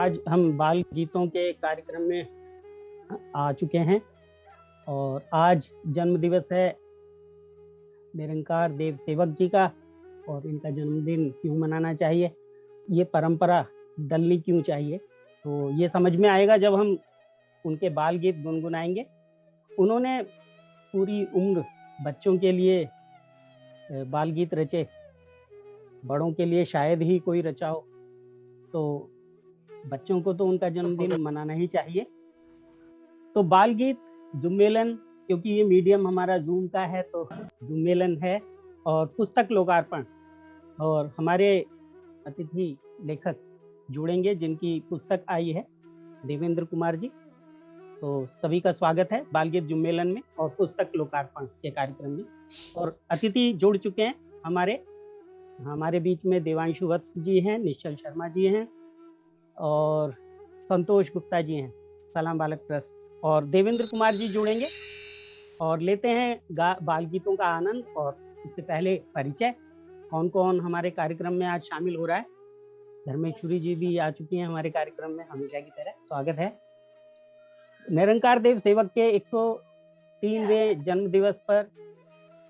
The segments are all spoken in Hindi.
आज हम बाल गीतों के कार्यक्रम में आ चुके हैं और आज जन्म दिवस है निरंकार देव सेवक जी का। और इनका जन्मदिन क्यों मनाना चाहिए, ये परंपरा डलनी क्यों चाहिए, तो ये समझ में आएगा जब हम उनके बाल गीत गुनगुनाएंगे। उन्होंने पूरी उम्र बच्चों के लिए बाल गीत रचे, बड़ों के लिए शायद ही कोई रचा हो, तो बच्चों को तो उनका जन्मदिन मनाना ही चाहिए। तो बाल गीत जुम्मेलन, क्योंकि ये मीडियम हमारा जूम का है तो जुम्मेलन है, और पुस्तक लोकार्पण, और हमारे अतिथि लेखक जुड़ेंगे जिनकी पुस्तक आई है, देवेंद्र कुमार जी। तो सभी का स्वागत है बाल गीत जुम्मेलन में और पुस्तक लोकार्पण के कार्यक्रम में। और अतिथि जुड़ चुके हैं हमारे बीच में देवांशु वत्स जी हैं, निश्चल शर्मा जी हैं और संतोष गुप्ता जी हैं, सलाम बालक ट्रस्ट, और देवेंद्र कुमार जी जुड़ेंगे। और लेते हैं बाल गीतों का आनंद। और इससे पहले परिचय, कौन कौन हमारे कार्यक्रम में आज शामिल हो रहा है। धर्मेश्वरी जी भी आ चुकी हैं हमारे कार्यक्रम में, हमेशा की तरह स्वागत है। निरंकार देव सेवक के 103वें जन्म दिवस पर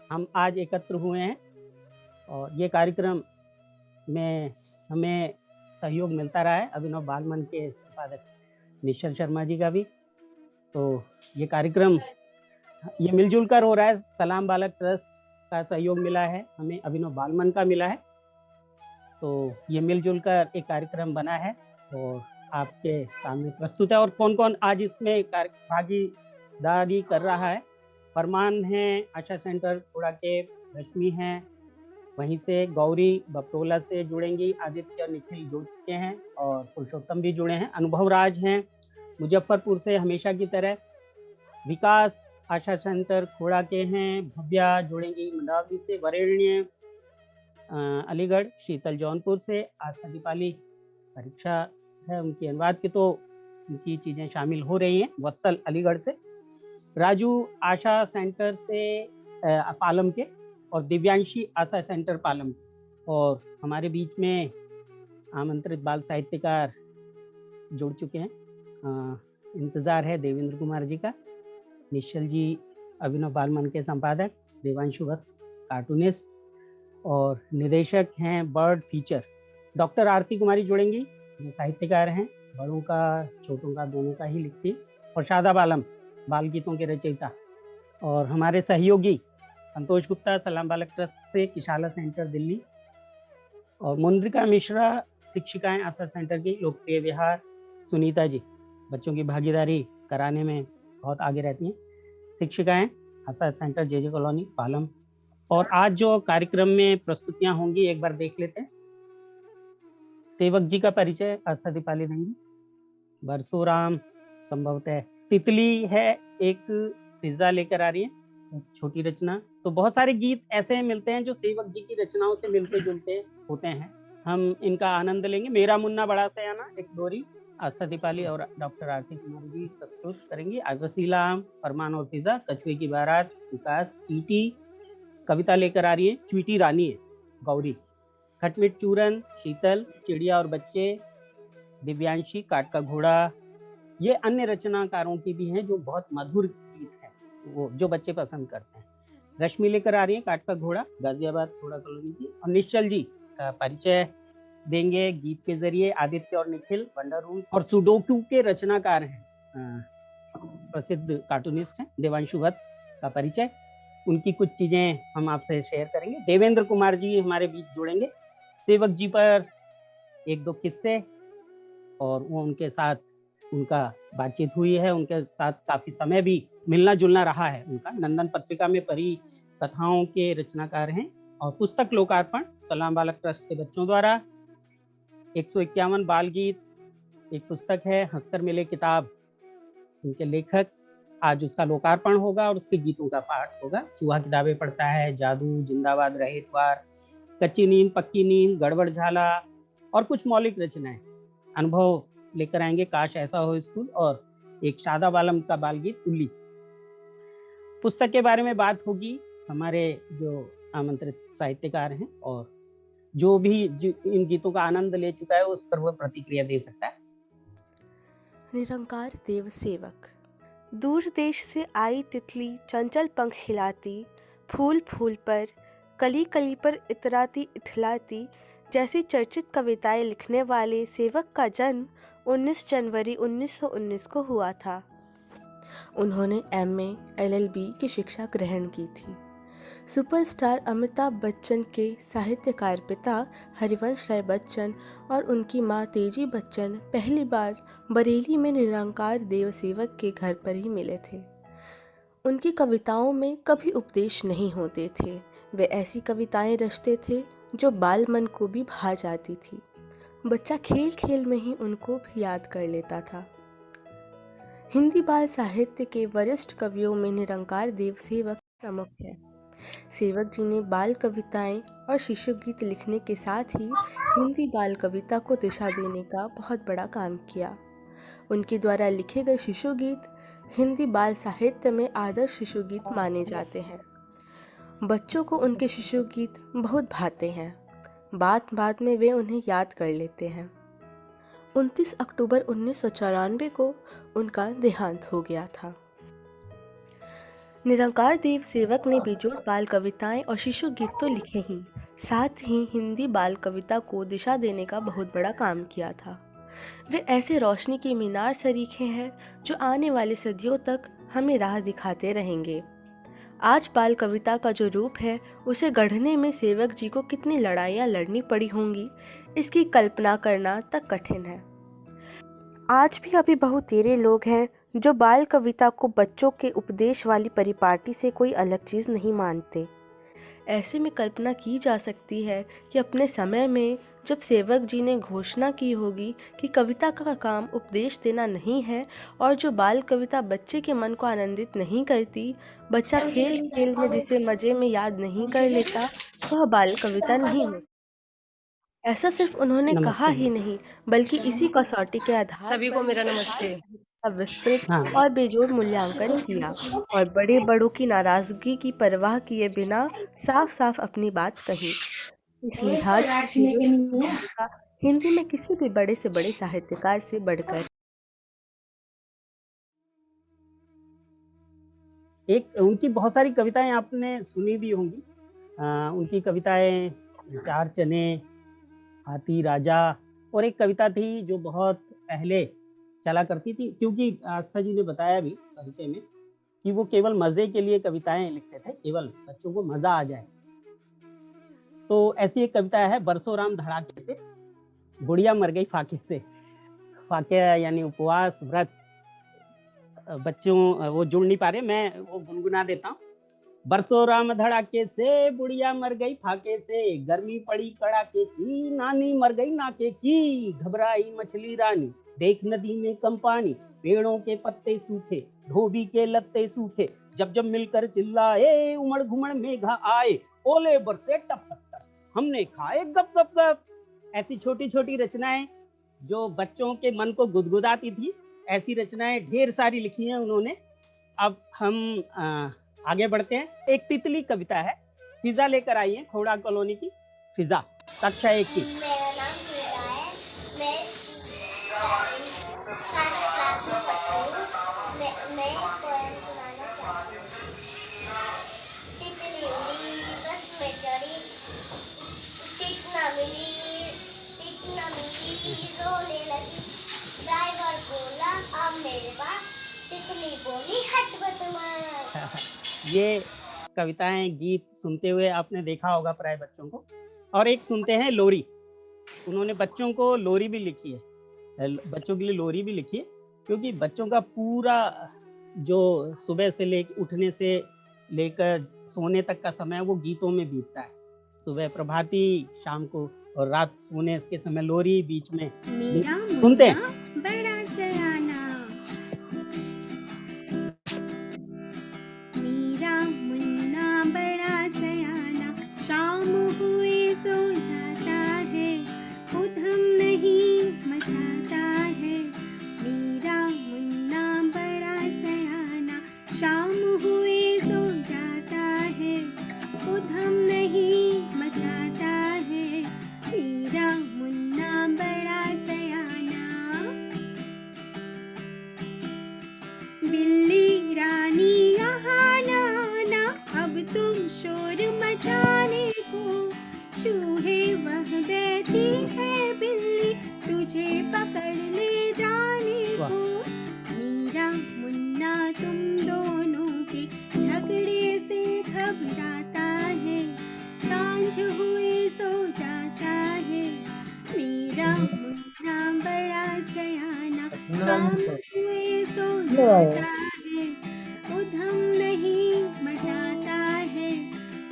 हम आज एकत्र हुए हैं और ये कार्यक्रम में हमें सहयोग मिलता रहा है अभिनव बाल मन के संपादक निश्चल शर्मा जी का भी। तो ये कार्यक्रम ये मिलजुल कर हो रहा है। सलाम बालक ट्रस्ट का सहयोग मिला है हमें, अभिनव बाल मन का मिला है, तो ये मिलजुल कर एक कार्यक्रम बना है और आपके सामने प्रस्तुत है। और कौन कौन आज इसमें भागीदारी कर रहा है। फरमान है आशा सेंटर थोड़ा के, रश्मि हैं, वहीं से गौरी बपरोला से जुड़ेंगी, आदित्य और निखिल जुड़ चुके हैं और पुरुषोत्तम भी जुड़े हैं, अनुभव राज हैं मुजफ्फरपुर से हमेशा की तरह, विकास आशा सेंटर खोड़ा के हैं, भव्या जुड़ेंगी मंडावली से, वरेण्य अलीगढ़, शीतल जौनपुर से, आस्था दीपाली परीक्षा है उनकी अनुवाद की, तो उनकी चीज़ें शामिल हो रही हैं, वत्सल अलीगढ़ से, राजू आशा सेंटर से पालम के, और दिव्यांशी आशा सेंटर पालम के। और हमारे बीच में आमंत्रित बाल साहित्यकार जुड़ चुके हैं। इंतज़ार है देवेंद्र कुमार जी का, निश्चल जी अभिनव बाल मन के संपादक, देवांशु वत्स कार्टूनिस्ट और निदेशक हैं bird feature, doctor Aarti Kumari जुड़ेंगी जो साहित्यकार हैं, बड़ों का छोटों का दोनों का ही लिखती है, और शादाब आलम बाल गीतों के रचयिता, और हमारे सहयोगी संतोष गुप्ता सलाम बालक ट्रस्ट से, किशाला सेंटर दिल्ली, और मुंद्रिका मिश्रा शिक्षिकाएं आशा सेंटर की, लोकप्रिय विहार, सुनीता जी बच्चों की भागीदारी कराने में बहुत आगे रहती हैं, शिक्षिकाएं आशा सेंटर जे कॉलोनी पालम। और आज जो कार्यक्रम में प्रस्तुतियां होंगी एक बार देख लेते हैं। सेवक जी का परिचय आस्था दीपाली देंगी, बरसोराम संभवतः तितली है, एक पिज्जा लेकर आ रही है, छोटी रचना। तो बहुत सारे गीत ऐसे मिलते हैं जो सेवक जी की रचनाओं से मिलते जुलते होते हैं, हम इनका आनंद लेंगे। मेरा मुन्ना बड़ा सयाना, एक डोरी, आस्था दीपाली और डॉक्टर आरती कुमार जी प्रस्तुत करेंगी, वसीला, फरमान और फिजा, कछुए की बारात, विकास, चीटी कविता लेकर आ रही है, चुईटी रानी है गौरी, खटमिट चूरन, शीतल, चिड़िया और बच्चे, दिव्यांशी, काट का घोड़ा। ये अन्य रचनाकारों की भी हैं जो बहुत मधुर गीत हैं, वो जो बच्चे पसंद करते हैं। रश्मि लेकर आ रही है काट का घोड़ा, गाजियाबाद थोड़ा कॉलोनी की, और निश्चल जी का परिचय देंगे गीत के जरिए, आदित्य और निखिल वंडर रूल्स और सुडोकू के रचनाकार हैं, प्रसिद्ध कार्टूनिस्ट हैं, देवांशु वत्स का परिचय, उनकी कुछ चीजें हम आपसे शेयर करेंगे। देवेंद्र कुमार जी हमारे बीच जुड़ेंगे, सेवक जी पर एक दो किस्से, और वो उनके साथ उनका बातचीत हुई है, उनके साथ काफी समय भी मिलना जुलना रहा है उनका। नंदन पत्रिका में परी कथाओं के रचनाकार हैं, और पुस्तक लोकार्पण सलाम बालक ट्रस्ट के बच्चों द्वारा 151 बाल गीत एक पुस्तक है, हंसकर मिले किताब, उनके लेखक, आज उसका लोकार्पण होगा और उसके गीतों का पाठ होगा। चूहा किताबें पढ़ता है, जादू, जिंदाबाद रहे इतवार, कच्ची नींद पक्की नींद, गड़बड़ झाला, और कुछ मौलिक रचनाएं। अनुभव लेकर आएंगे काश ऐसा हो स्कूल, और एक शादाब आलम का बाल गीत उल्ली। पुस्तक के बारे में बात होगी, हमारे जो आमंत्रित साहित्यकार हैं, और जो भी इन गीतों का आनंद ले चुका है उस पर वह प्रतिक्रिया दे सकता है। निरंकार देव सेवक। दूर देश से आई तितली चंचल पंख हिलाती, फूल फूल पर, कली कली पर इतराती इठलाती जैसी चर्चित कविताएं लिखने वाले सेवक का जन्म 19 जनवरी 1919 को हुआ था। उन्होंने MA LLB की शिक्षा ग्रहण की थी। सुपरस्टार अमिताभ बच्चन के साहित्यकार पिता हरिवंश राय बच्चन और उनकी मां तेजी बच्चन पहली बार बरेली में निरंकार देव सेवक के घर पर ही मिले थे। उनकी कविताओं में कभी उपदेश नहीं होते थे। वे ऐसी कविताएं रचते थे जो बाल मन को भी भा जाती थी। बच्चा खेल खेल में ही उनको भी याद कर लेता था। हिंदी बाल साहित्य के वरिष्ठ कवियों में निरंकार देव सेवक प्रमुख है। सेवक जी ने बाल कविताएं और शिशु गीत लिखने के साथ ही हिंदी बाल कविता को दिशा देने का बहुत बड़ा काम किया। उनके द्वारा लिखे गए शिशु गीत हिंदी बाल साहित्य में आदर्श शिशु गीत माने जाते हैं। बच्चों को उनके शिशु गीत बहुत भाते हैं। बात बात में वे उन्हें याद कर लेते हैं। 29 अक्टूबर 1994 को उनका देहांत हो गया था। निरंकार देव सेवक ने बेजोड़ बाल कविताएं और शिशु गीत तो लिखे ही, साथ ही हिंदी बाल कविता को दिशा देने का बहुत बड़ा काम किया था। वे ऐसे रोशनी के मीनार सरीखे हैं जो आने वाली सदियों तक हमें राह दिखाते रहेंगे। आज बाल कविता का जो रूप है उसे गढ़ने में सेवक जी को कितनी लड़ाइयाँ लड़नी पड़ी होंगी, इसकी कल्पना करना तक कठिन है। आज भी अभी बहुत तेरे लोग हैं जो बाल कविता को बच्चों के उपदेश वाली परिपाटी से कोई अलग चीज़ नहीं मानते। ऐसे में कल्पना की जा सकती है कि अपने समय में जब सेवक जी ने घोषणा की होगी कि कविता का काम उपदेश देना नहीं है और जो बाल कविता बच्चे के मन को आनंदित नहीं करती, बच्चा खेल खेल में जिसे मज़े में याद नहीं कर लेता, वह बाल कविता नहीं है। ऐसा सिर्फ उन्होंने कहा नमस्ते ही जी। नहीं, बल्कि इसी कसौटी के आधार सभी को मेरा नमस्ते। का विस्तृत हाँ और बेजोड़ मूल्यांकन किया और बड़े बड़ों की नाराजगी की परवाह किए बिना साफ साफ अपनी बात कही। इस लिहाज से का हिंदी में किसी भी बड़े से बड़े साहित्यकार से बढ़कर एक उनकी बहुत सारी कविताएं आपने सुनी भी होंगी। उनकी कविताएं चार चने, हाथी राजा, और एक कविता थी जो बहुत पहले चला करती थी, क्योंकि आस्था जी ने बताया भी परिचय में कि वो केवल मजे के लिए कविताएं लिखते थे, केवल बच्चों को मजा आ जाए। तो ऐसी एक कविता है, बरसों राम धड़ाके से, बुढ़िया मर गई फाके से। फाके यानी उपवास, व्रत। बच्चों वो जुड़ नहीं पा रहे, मैं वो गुनगुना देता हूँ। बरसों राम धड़ाके से, बुढ़िया मर गई फाके से, गर्मी पड़ी कड़ाके की, नानी मर गई नाके की, घबराई मछली रानी, देख नदी में कम पानी, पेड़ों के पत्ते सूखे, धोबी के लत्ते सूखे, जब जब मिलकर चिल्लाए, उमड़ घुमड़ मेघा आए, ओले बरसे टप टप टप, हमने खाए गप गप गप। ऐसी छोटी छोटी रचनाएं जो बच्चों के मन को गुदगुदाती थी, ऐसी रचनाएं ढेर सारी लिखी हैं उन्होंने। अब हम आगे बढ़ते हैं। एक तितली कविता है, फिजा लेकर आई है खोड़ा कॉलोनी की फिजा, कक्षा 1 की। मेरा नाम फिजा है। मैं फर्स्ट क्लास में पढ़ती हूँ। मैं एक पोएम सुनाना चाहती हूँ। तितली उड़ी, बस में चढ़ी, सीट ना मिली, रोने लगी। ड्राइवर बोला अब मेरे पास, तितली बोली हट बदमाश। ये कविताएं गीत सुनते हुए आपने देखा होगा प्राय बच्चों को। और एक सुनते हैं लोरी। उन्होंने बच्चों को लोरी भी लिखी है, बच्चों के लिए लोरी भी लिखी है, क्योंकि बच्चों का पूरा जो सुबह से ले उठने से लेकर सोने तक का समय वो गीतों में बीतता है। सुबह प्रभाती, शाम को, और रात सोने के समय लोरी, बीच में सुनते हैं। बड़ा सयाना, मेरा मुन्ना बड़ा सयाना, शाम हुए सो जाता है, उधम नहीं मचाता है। मेरा मुन्ना बड़ा सयाना, शाम हुए सो जाता है, उधम नहीं मचाता है। मेरा मुन्ना बड़ा सयाना। बैठी है बिल्ली तुझे पकड़ ले जाने वाह। को। मीरा मुन्ना तुम दोनों के झगड़े से घबराता है, सांझ हुए सो जाता है। मेरा मुन्ना बड़ा सयाना शाम हुए सो जाता है, उधम नहीं मचाता है।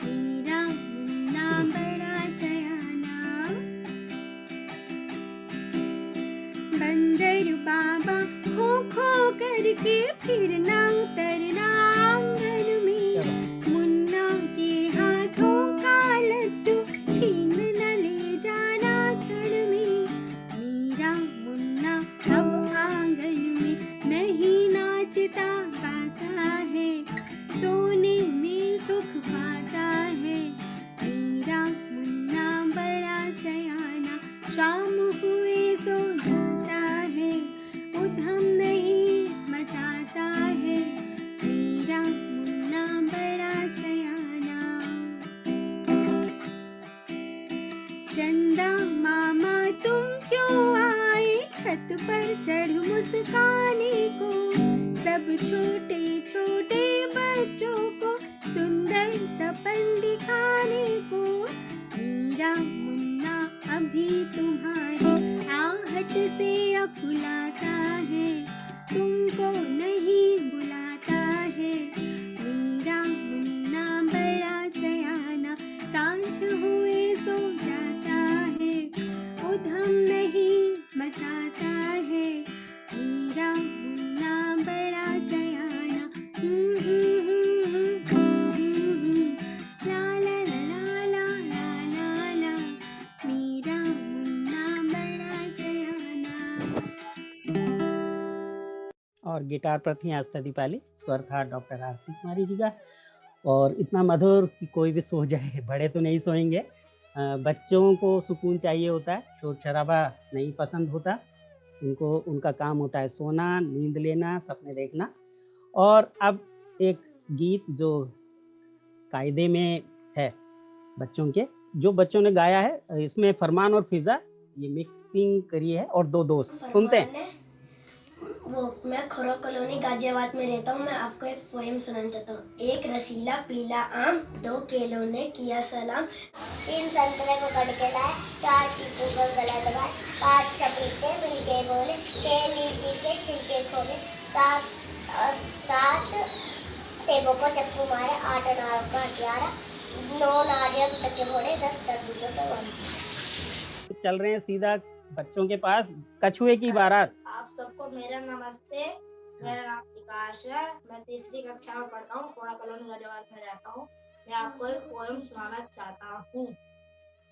मेरा मुन्ना बड़ा सयाना। बंदर बाबा खो खो करके फिर ना उतरना आंगन में, मुन्ना के हाथों का लड्डू छीन न ले जाना क्षण में। मेरा मुन्ना अब आंगन में नहीं नाचता गाता है, सोने में सुख पाता है। मेरा मुन्ना बड़ा सयाना शाम हुए सो जाता है, उधम नहीं मचाता है। मेरा मुन्ना बड़ा सयाना। चंदा मामा तुम क्यों आए छत पर चढ़ मुस्काने को, सब छोटे छोटे बच्चों को सुंदर सपन दिखाने को। मेरा मुन्ना अभी तुम्हारी आहट से अकुलाता है, तुमको नहीं बुलाता है। मेरा मुन्ना बड़ा सयाना सांझ हुए सो जाता है, उधम नहीं मचाता है। मेरा मुन्ना बड़ा सयाना। ला ला ला ला ला ला ला, मेरा मुन्ना बड़ा सयाना। और गिटार पर थी आस्था दीपाली, स्वर था डॉक्टर आरती कुमारी जी का। और इतना मधुर कि कोई भी सो जाए, बड़े तो नहीं सोएंगे। बच्चों को सुकून चाहिए होता है, शोर शराबा नहीं पसंद होता उनको। उनका काम होता है सोना, नींद लेना, सपने देखना। और अब एक गीत जो कायदे में है बच्चों के, जो बच्चों ने गाया है, इसमें फरमान और फिजा ये मिक्सिंग करी है और दो दोस्त सुनते हैं। वो मैं खोरा कॉलोनी गाजियाबाद में रहता हूँ। मैं आपको एक पोएम सुनाना चाहता हूँ। एक रसीला पीला आम, दो केलों ने किया सलाम, तीन संतरे को कट के लाए, चार चीकू को गला दबाए, पांच पपीते मिलके बोले, छह लीची के छिलके खोले, सात सेबों को चक्कू मारे, आठ अनारों का हथियारा, 9 नारियल टके फोड़े, 10 तरबूजों को बांधे। चल रहे हैं सीधा बच्चों के पास, कछुए की बारात। आप सबको मेरा नमस्ते। मेरा नाम विकास है, मैं तीसरी कक्षा में पढ़ता हूँ, खोड़ा कॉलोनी गाजियाबाद में रहता हूँ। मैं आपको एक पोएम सुनाना चाहता हूँ।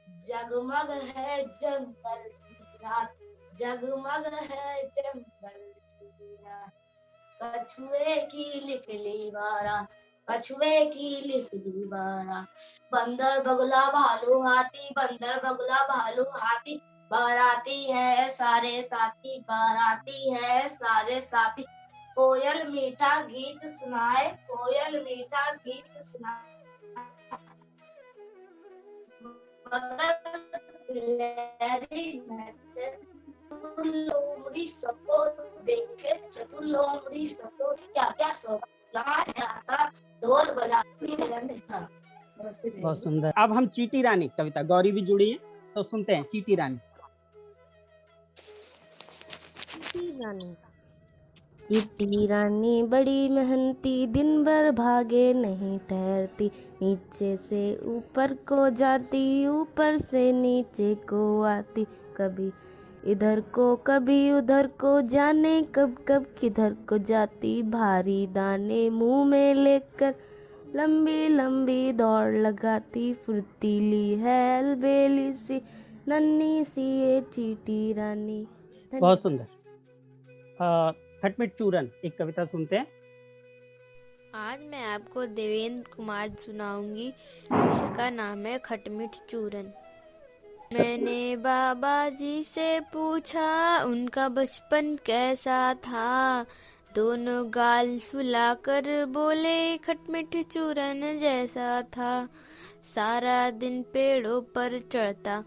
जगमग है जंगल की रात, जगमग है जंगल की रात, कछुए की निकली बारात, कछुए की निकली बारात, बंदर बगुला भालू हाथी, बंदर बगुला भालू हाथी, बाराती है सारे साथी, बाराती है सारे साथी, कोयल मीठा गीत सुनाए, कोयल मीठा गीत सुनाए, लोमड़ी सबको देखे, चतुर लोमड़ी सबको क्या क्या सब ढोल बजा। बहुत सुंदर। अब हम चीटी रानी कविता, गौरी भी जुड़ी है तो सुनते हैं चीटी रानी। चीटी रानी बड़ी मेहनती, दिन भर भागे नहीं ठहरती, नीचे से ऊपर को जाती, ऊपर से नीचे को आती, कभी इधर को कभी उधर को, जाने कब कब किधर को जाती, भारी दाने मुंह में लेकर लंबी लंबी दौड़ लगाती, फुर्तीली है अलबेली सी, नन्ही सी ये चीटी रानी। बहुत सुंदर। खटमिट चूरन एक कविता सुनते हैं। आज मैं आपको देवेंद्र कुमार सुनाऊंगी, जिसका नाम है खटमिट चूरन। मैंने बाबा जी से पूछा उनका बचपन कैसा था, दोनों गाल फुलाकर बोले खटमिट चूरन जैसा था, सारा दिन पेड़ों पर चढ़ता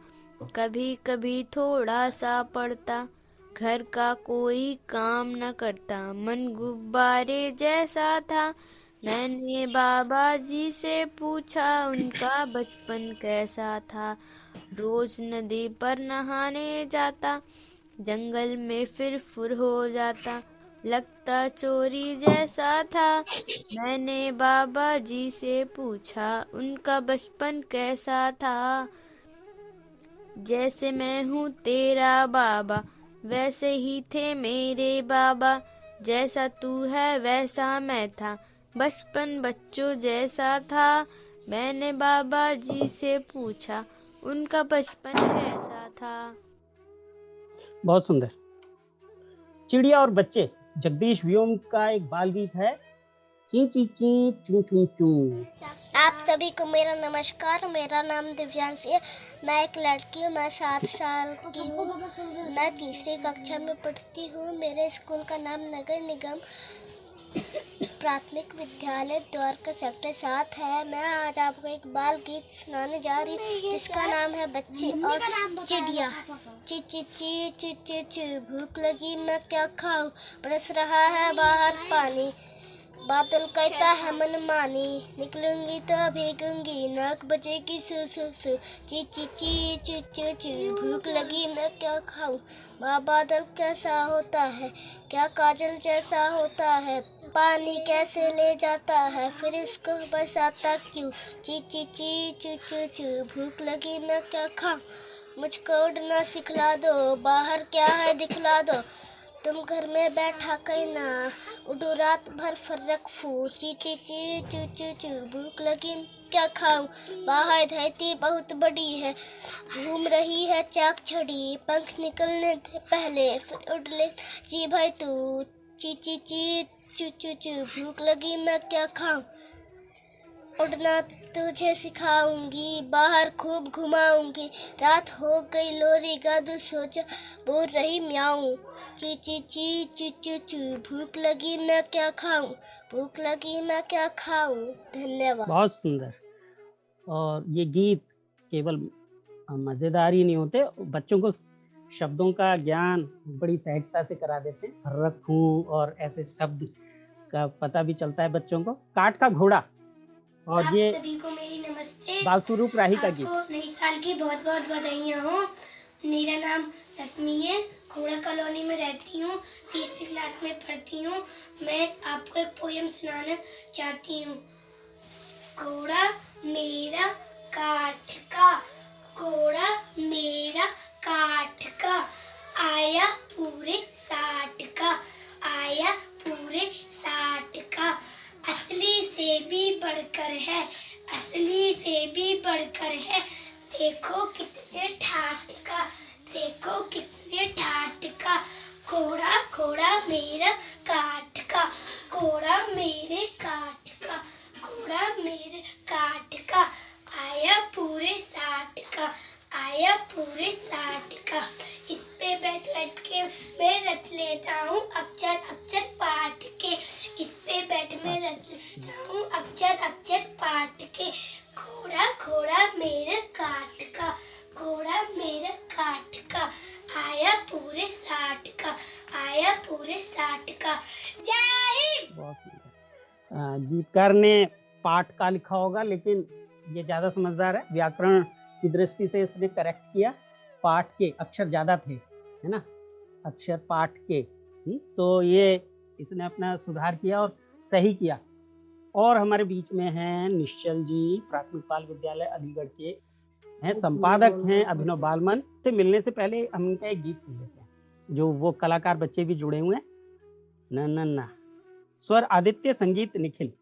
कभी कभी थोड़ा सा पढ़ता, घर का कोई काम न करता, मन गुब्बारे जैसा था। मैंने बाबा जी से पूछा उनका बचपन कैसा था। रोज नदी पर नहाने जाता, जंगल में फिर फुर हो जाता, लगता चोरी जैसा था। मैंने बाबा जी से पूछा उनका बचपन कैसा था। जैसे मैं हूँ तेरा बाबा, वैसे ही थे मेरे बाबा। जैसा तू है वैसा मैं था, बचपन बच्चों जैसा था। मैंने बाबा जी से पूछा उनका बचपन कैसा था। बहुत सुंदर। चिड़िया और बच्चे जगदीश व्योम का एक बाल गीत है, ची ची ची चू चू चू। आप सभी को मेरा नमस्कार। मेरा नाम दिव्यांशी है। मैं एक लड़की हूँ। मैं 7 साल की हूँ। मैं तीसरी कक्षा में पढ़ती हूँ। मेरे स्कूल का नाम नगर निगम प्राथमिक विद्यालय द्वारका सेक्टर 7 है। मैं आज आपको एक बाल गीत सुनाने जा रही हूँ जिसका नाम है बच्चे और चिड़िया। ची ची ची ची ची ची भूख लगी मैं क्या खाऊं, बरस रहा है बाहर पानी, बादल कहता है मन मानी, निकलूंगी तो भीगूंगी, नाक बजेगी सु सु सु। ची ची ची ची ची ची भूख लगी मैं क्या खाऊं, माँ बादल कैसा होता है, क्या काजल जैसा होता है, पानी कैसे ले जाता है, फिर इसको बरसाता क्यों। ची ची ची ची ची ची भूख लगी मैं क्या खाऊं, मुझको उड़ना सिखला दो, बाहर क्या है दिखला दो, तुम घर में बैठा कहना, उड़ो रात भर फर्रक फू। ची ची ची चू चू चू भूख लगी क्या खाऊं, बाहर धरती बहुत बड़ी है, घूम रही है चाक छड़ी, पंख निकलने से पहले फिर उड़ ले जी भाई तू। ची ची ची चू चू चू भूख लगी मैं क्या खाऊं, उड़ना तुझे सिखाऊंगी, बाहर खूब घुमाऊंगी, रात हो गई लोरी गादू सोचा बोल रही म्याऊं। ची ची ची चू चू चू भूख लगी मैं क्या खाऊं, भूख लगी मैं क्या खाऊं। धन्यवाद। बहुत सुंदर। और ये गीत केवल मजेदार ही नहीं होते, बच्चों को शब्दों का ज्ञान बड़ी सहजता से करा देते हैं। फर्रक हूँ और ऐसे शब्द का पता भी चलता है बच्चों को। काठ का घोड़ा और आप ये सभी को मेरी नमस्ते। बाल स्वरूप राही का गीत। आपको नई साल की बहुत बहुत बधाइयाँ हो। मेरा नाम रश्मि है, खोड़ा कॉलोनी में रहती हूँ, तीसरी क्लास में पढ़ती हूँ। मैं आपको एक पोयम सुनाना चाहती हूँ। घोड़ा मेरा काठ का, घोड़ा मेरा काठ का, आया पूरे 60 का, आया पूरे 60 का, असली से भी बढ़कर है, असली से भी बढ़कर है, देखो कितने ठाठ का, देखो कितने ठाठ का, घोड़ा घोड़ा मेरा काठ का, घोड़ा मेरे काठ का, घोड़ा मेरे काठ का, आया पूरे 60 का, आया पूरे 60 का। इस पे बैठ बैठ के मैं रच लेता हूँ अक्षर अक्षर पाठ के, इस पे बैठ मैं रच लेता हूँ अक्षर अक्षर पाठ के, घोड़ा घोड़ा मेरे काठ का, घोड़ा मेरे काठ का, आया पूरे 60 का, आया पूरे 60 का। जय हिंद। बहुत सुंदर। गीतकार ने पाठ का लिखा होगा, लेकिन ये ज्यादा समझदार है। व्याकरण की दृष्टि से इसने करेक्ट किया। पाठ के अक्षर ज्यादा थे, है ना, अक्षर पाठ के। तो ये इसने अपना सुधार किया और सही किया। और हमारे बीच में हैं निश्चल जी, प्राथमिक बाल विद्यालय अलीगढ़ के हैं, संपादक हैं अभिनव बालमन। से मिलने से पहले हम इनका एक गीत सुन लेते हैं, जो वो कलाकार बच्चे भी जुड़े हुए हैं। न न न, स्वर आदित्य, संगीत निखिल।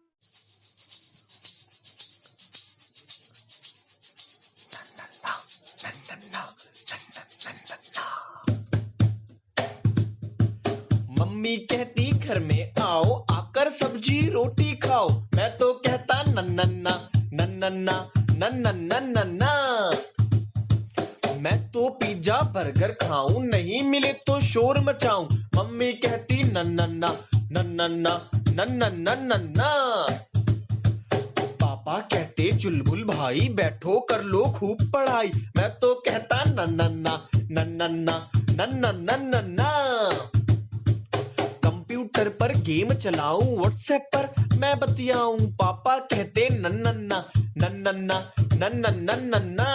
मम्मी कहती घर में आओ, आकर सब्जी रोटी खाओ, मैं तो कहता नन्ना नन्ना नन्ना। मैं तो पिज्जा बर्गर खाऊं, नहीं मिले तो शोर मचाऊं, मम्मी कहती नन्ना नन्ना नन्ना। पापा पापा कहते चुलबुल भाई बैठो कर लो खूब पढ़ाई, मैं तो कहता नन्नन्ना नन्नन्ना नन्नन्ना नन्ना। कंप्यूटर पर गेम चलाऊं व्हाट्सएप पर मैं बतियाऊं, पापा कहते नन्नन्ना नन्नन्ना नन्नन्ना नन्ना।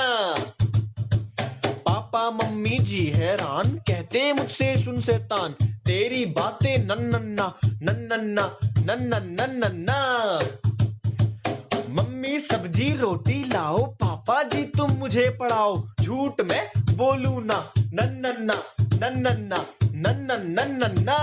पापा मम्मी जी हैरान कहते मुझसे सुन शैतान, तेरी बातें नन्नन्ना नन्नन्ना नन्नन्ना नन्ना। मम्मी सब्जी रोटी लाओ, पापा जी तुम मुझे पढ़ाओ, झूठ मैं बोलूं ना नन्नन्ना नन्नन्ना नन्नन्ना नन्ना।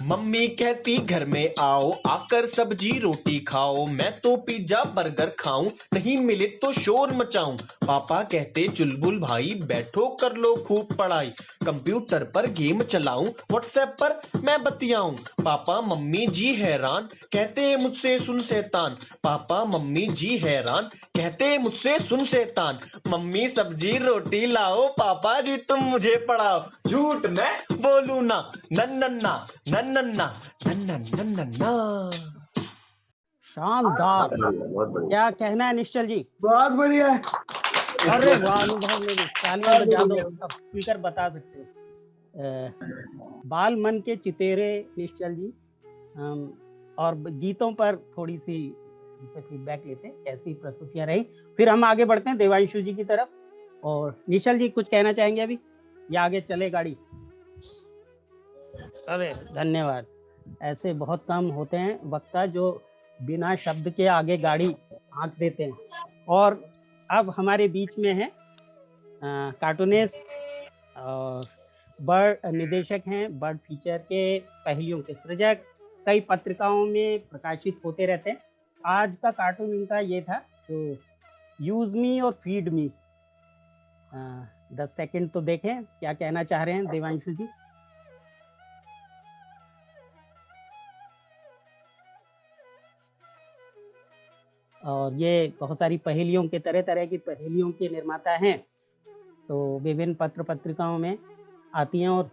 मम्मी कहती घर में आओ आकर सब्जी रोटी खाओ, मैं तो पिज्जा बर्गर खाऊं, नहीं मिले तो शोर मचाऊं, पापा कहते चुलबुल भाई बैठो कर लो खूब पढ़ाई, कंप्यूटर पर गेम चलाऊं व्हाट्सएप पर मैं बतियाऊं, पापा मम्मी जी हैरान कहते मुझसे सुन शैतान, पापा मम्मी जी हैरान कहते मुझसे सुन शैतान। मम्मी सब्जी रोटी लाओ, पापा जी तुम मुझे पढ़ाओ, झूठ मैं बोलूं ना नन्नन्ना नन्नन्ना नन्नन्ना नन्ना। शानदार। क्या कहना है निश्चल जी? बहुत बढ़िया। अरे वाह, अनुभव में भी तालियां बजा दो, सब स्पीकर बता सकते हो। बाल मन के चितेरे निश्चल जी। और गीतों पर थोड़ी सी इनसे फीडबैक लेते हैं, कैसी प्रस्तुतियां रही, फिर हम आगे बढ़ते हैं देवांशु जी की तरफ। और निश्चल जी कुछ कहना चाहेंगे अभी या आगे चले गाड़ी? अरे धन्यवाद। ऐसे बहुत कम होते हैं वक्ता जो बिना शब्द के आगे गाड़ी हाँक देते हैं। और अब हमारे बीच में है कार्टूनिस्ट और बर्ड निर्देशक हैं, बर्ड फीचर के पहलियों के सृजक, कई पत्रिकाओं में प्रकाशित होते रहते हैं। आज का कार्टून इनका ये था तो यूज मी और फीड मी। 10 सेकंड तो देखें क्या कहना चाह रहे हैं देवांशु जी। और ये बहुत सारी पहेलियों के तरह तरह की पहेलियों के निर्माता हैं, तो विभिन्न पत्र पत्रिकाओं में आती हैं और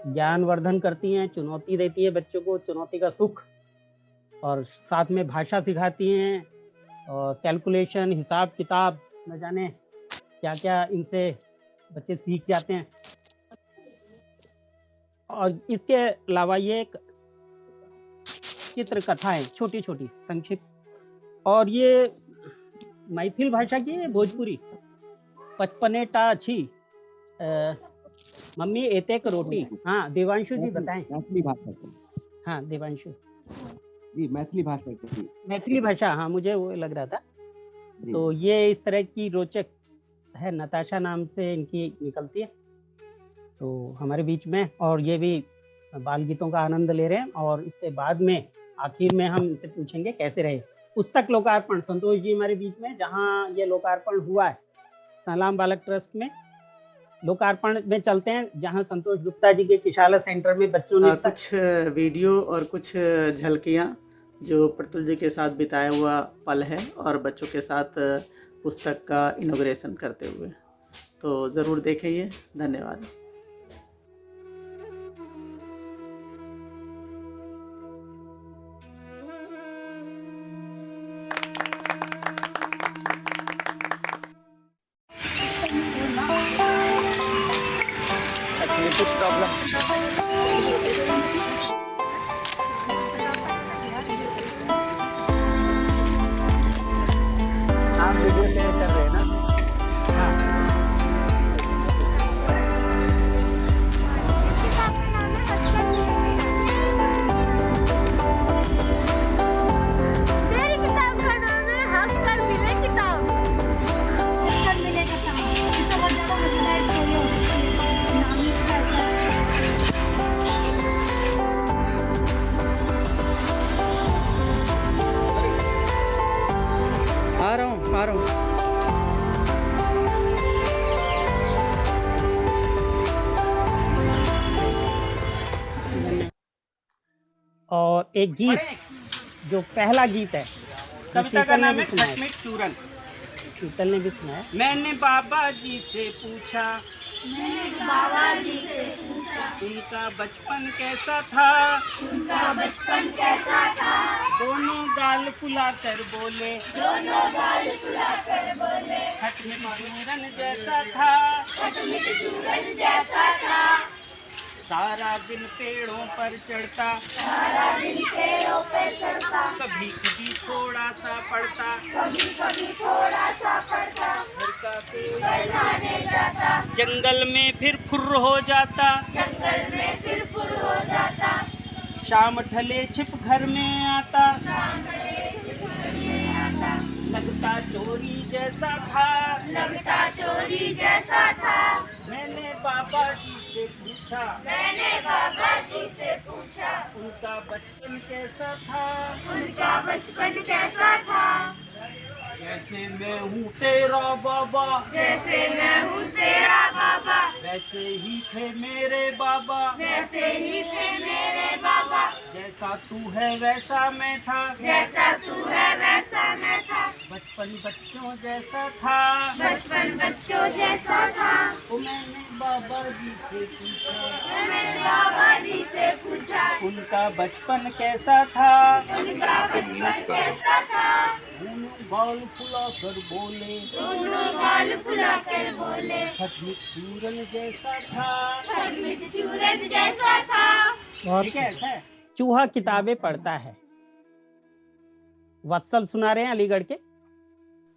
ज्ञानवर्धन करती हैं, चुनौती देती है बच्चों को, चुनौती का सुख, और साथ में भाषा सिखाती हैं और कैलकुलेशन, हिसाब किताब, न जाने क्या क्या इनसे बच्चे सीख जाते हैं। और इसके अलावा ये एक चित्र कथाएं छोटी छोटी संक्षिप्त, और ये मैथिल भाषा की है, भोजपुरी। 55 टा अच्छी मम्मी एतेक रोटी। हाँ देवांशु जी बताएं। मैथिली भाषा। हाँ देवांशु जी मैथिली भाषा की। मैथिली भाषा, हाँ मुझे वो लग रहा था। तो ये इस तरह की रोचक है, नताशा नाम से इनकी निकलती है तो हमारे बीच में, और ये भी बाल गीतों का आनंद ले रहे हैं। और इसके बाद में आखिर में हम इनसे पूछेंगे कैसे रहे। पुस्तक लोकार्पण संतोष जी हमारे बीच में, जहाँ ये लोकार्पण हुआ है सलाम बालक ट्रस्ट में, लोकार्पण में चलते हैं जहाँ संतोष गुप्ता जी के किशाला सेंटर में बच्चों ने कुछ वीडियो और कुछ झलकियाँ जो प्रतुल जी के साथ बिताया हुआ पल है, और बच्चों के साथ पुस्तक का इनॉग्रेशन करते हुए, तो ज़रूर देखिए। धन्यवाद। आप वीडियो शेयर कर रहे हैं ना? तेरी किताब का नाम है हंसकर मिले किताब। हंसकर मिले किताब, इससे बहुत ज़्यादा मजेदार स्टोरी हो सकती है। नाम ही इसका ऐसा है। आ रहा हूँ। और एक गीत जो पहला गीत है, कविता का नाम है खटमिट चूरन। शीतल ने भी सुनाया। मैंने बाबा जी से पूछा मैंने बाबा जी से पूछा, उनका बचपन कैसा था, उनका बचपन कैसा था। दोनों गाल फुलाकर बोले, दोनों गाल फुलाकर बोले, खटमिट चूरन जैसा था, खटमिट चूरन जैसा था। सारा दिन पेड़ों पर चढ़ता, सारा दिन पेड़ों पर चढ़ता, कभी कभी थोड़ा सा पढ़ता, कभी कभी थोड़ा सा पढ़ता। घर का कोई पढ़ाने जाता, जंगल में फिर फुर्र हो जाता, जंगल में फिर फुर हो जाता। शाम ढले छिप घर में आता, शाम ढले छिप घर में आता, लगता चोरी जैसा था, लगता चोरी जैसा था। मैंने बाबा जी से पूछा, मैंने बाबा जी से पूछा, उनका बचपन कैसा था, उनका बचपन कैसा था। जैसे मैं हूँ तेरा बाबा, जैसे मैं हूँ तेरा बाबा, वैसे ही थे मेरे बाबा, वैसे ही थे मेरे बाबा। जैसा तू है वैसा मैं था, जैसा तू है वैसा मैं था। बचपन बच्चों जैसा था, बचपन बच्चों जैसा था। वो मैंने बाबा जी से पूछा, मैंने बाबा जी से पूछा, उनका बचपन कैसा था, उनका बचपन कैसा था। दोनों गाल फुलाकर बोले, दोनों गाल फुलाकर बोले, खटमिट चूरन जैसा था। खटमिट चूरन जैसा था। और कैसा है? चूहा किताबें पढ़ता है। वत्सल सुना रहे हैं अलीगढ़ के।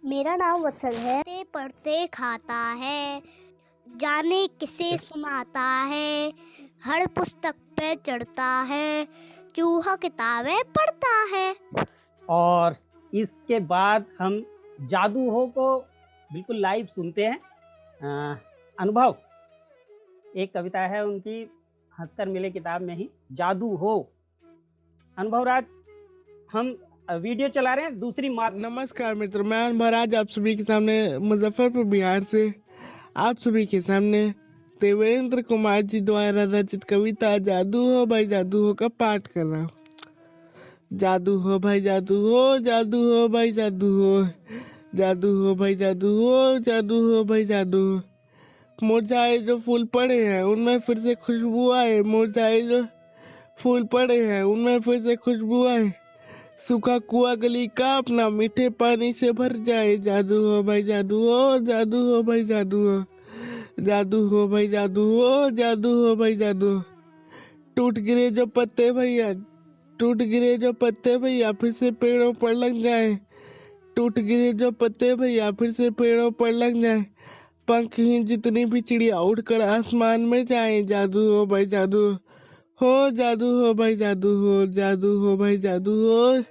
मेरा नाम वत्सल है। पढ़ते पढ़ते खाता है, जाने किसे सुनाता है, हर पुस्तक पे चढ़ता है, चूहा किताबें पढ़ता है। और इसके बाद हम जादू हो को बिल्कुल लाइव सुनते हैं। अनुभव, एक कविता है उनकी, हंसकर मिले किताब में ही, जादू हो। अनुभव राज, हम वीडियो चला रहे हैं दूसरी नमस्कार मित्र, मैं अनुभवराज आप सभी के सामने मुजफ्फरपुर बिहार से आप सभी के सामने देवेंद्र कुमार जी द्वारा रचित कविता जादू हो भाई जादू हो का पाठ कर रहा हूँ। जादू हो भाई जादू हो, जादू हो भाई जादू हो, जादू हो भाई जादू हो, जादू हो भाई जादू हो। मुरझाए जो फूल पड़े हैं उनमें फिर से खुशबू आए, मुरझाए जो फूल पड़े हैं उनमें फिर से खुशबू आए, सूखा कुआ गली का अपना मीठे पानी से भर जाए। जादू हो भाई जादू हो, जादू हो भाई जादू हो, जादू हो भाई जादू हो, जादू हो भाई जादू हो। टूट गिरे जो पत्ते भैया, टूट गिरे जो पत्ते भैया फिर से पेड़ों पर लग जाए, टूट गिरे जो पत्ते भैया फिर से पेड़ों पर लग जाए, पंखहीन जितनी भी चिड़िया उड़कर आसमान में जाए। जादू हो भाई जादू हो, जादू हो भाई जादू हो, जादू हो भाई जादू हो,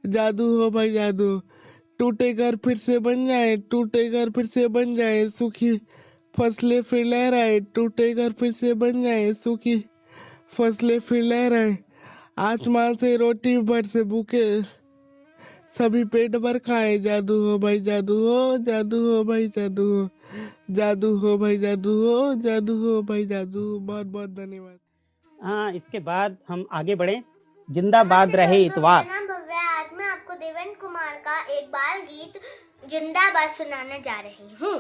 जादू हो भाई जादू। टूटे घर फिर से बन जाए, टूटे घर फिर से बन जाए, सूखी फसलें फिर लहराए, टूटे घर फिर से बन जाए, सूखी फसलें फिर लहराए, आसमान से रोटी भर से भूखे सभी पेट भर खाए। जादू हो भाई जादू हो, जादू हो भाई जादू हो, जादू हो भाई जादू हो, जादू हो भाई जादू हो। बहुत बहुत धन्यवाद। हाँ, इसके बाद हम आगे बढ़े। जिंदाबाद रहे इतवार। मेरा नाम भव्य है। आज मैं आपको देवेंद्र कुमार का एक बाल गीत जिंदाबाद सुनाने जा रही हूँ।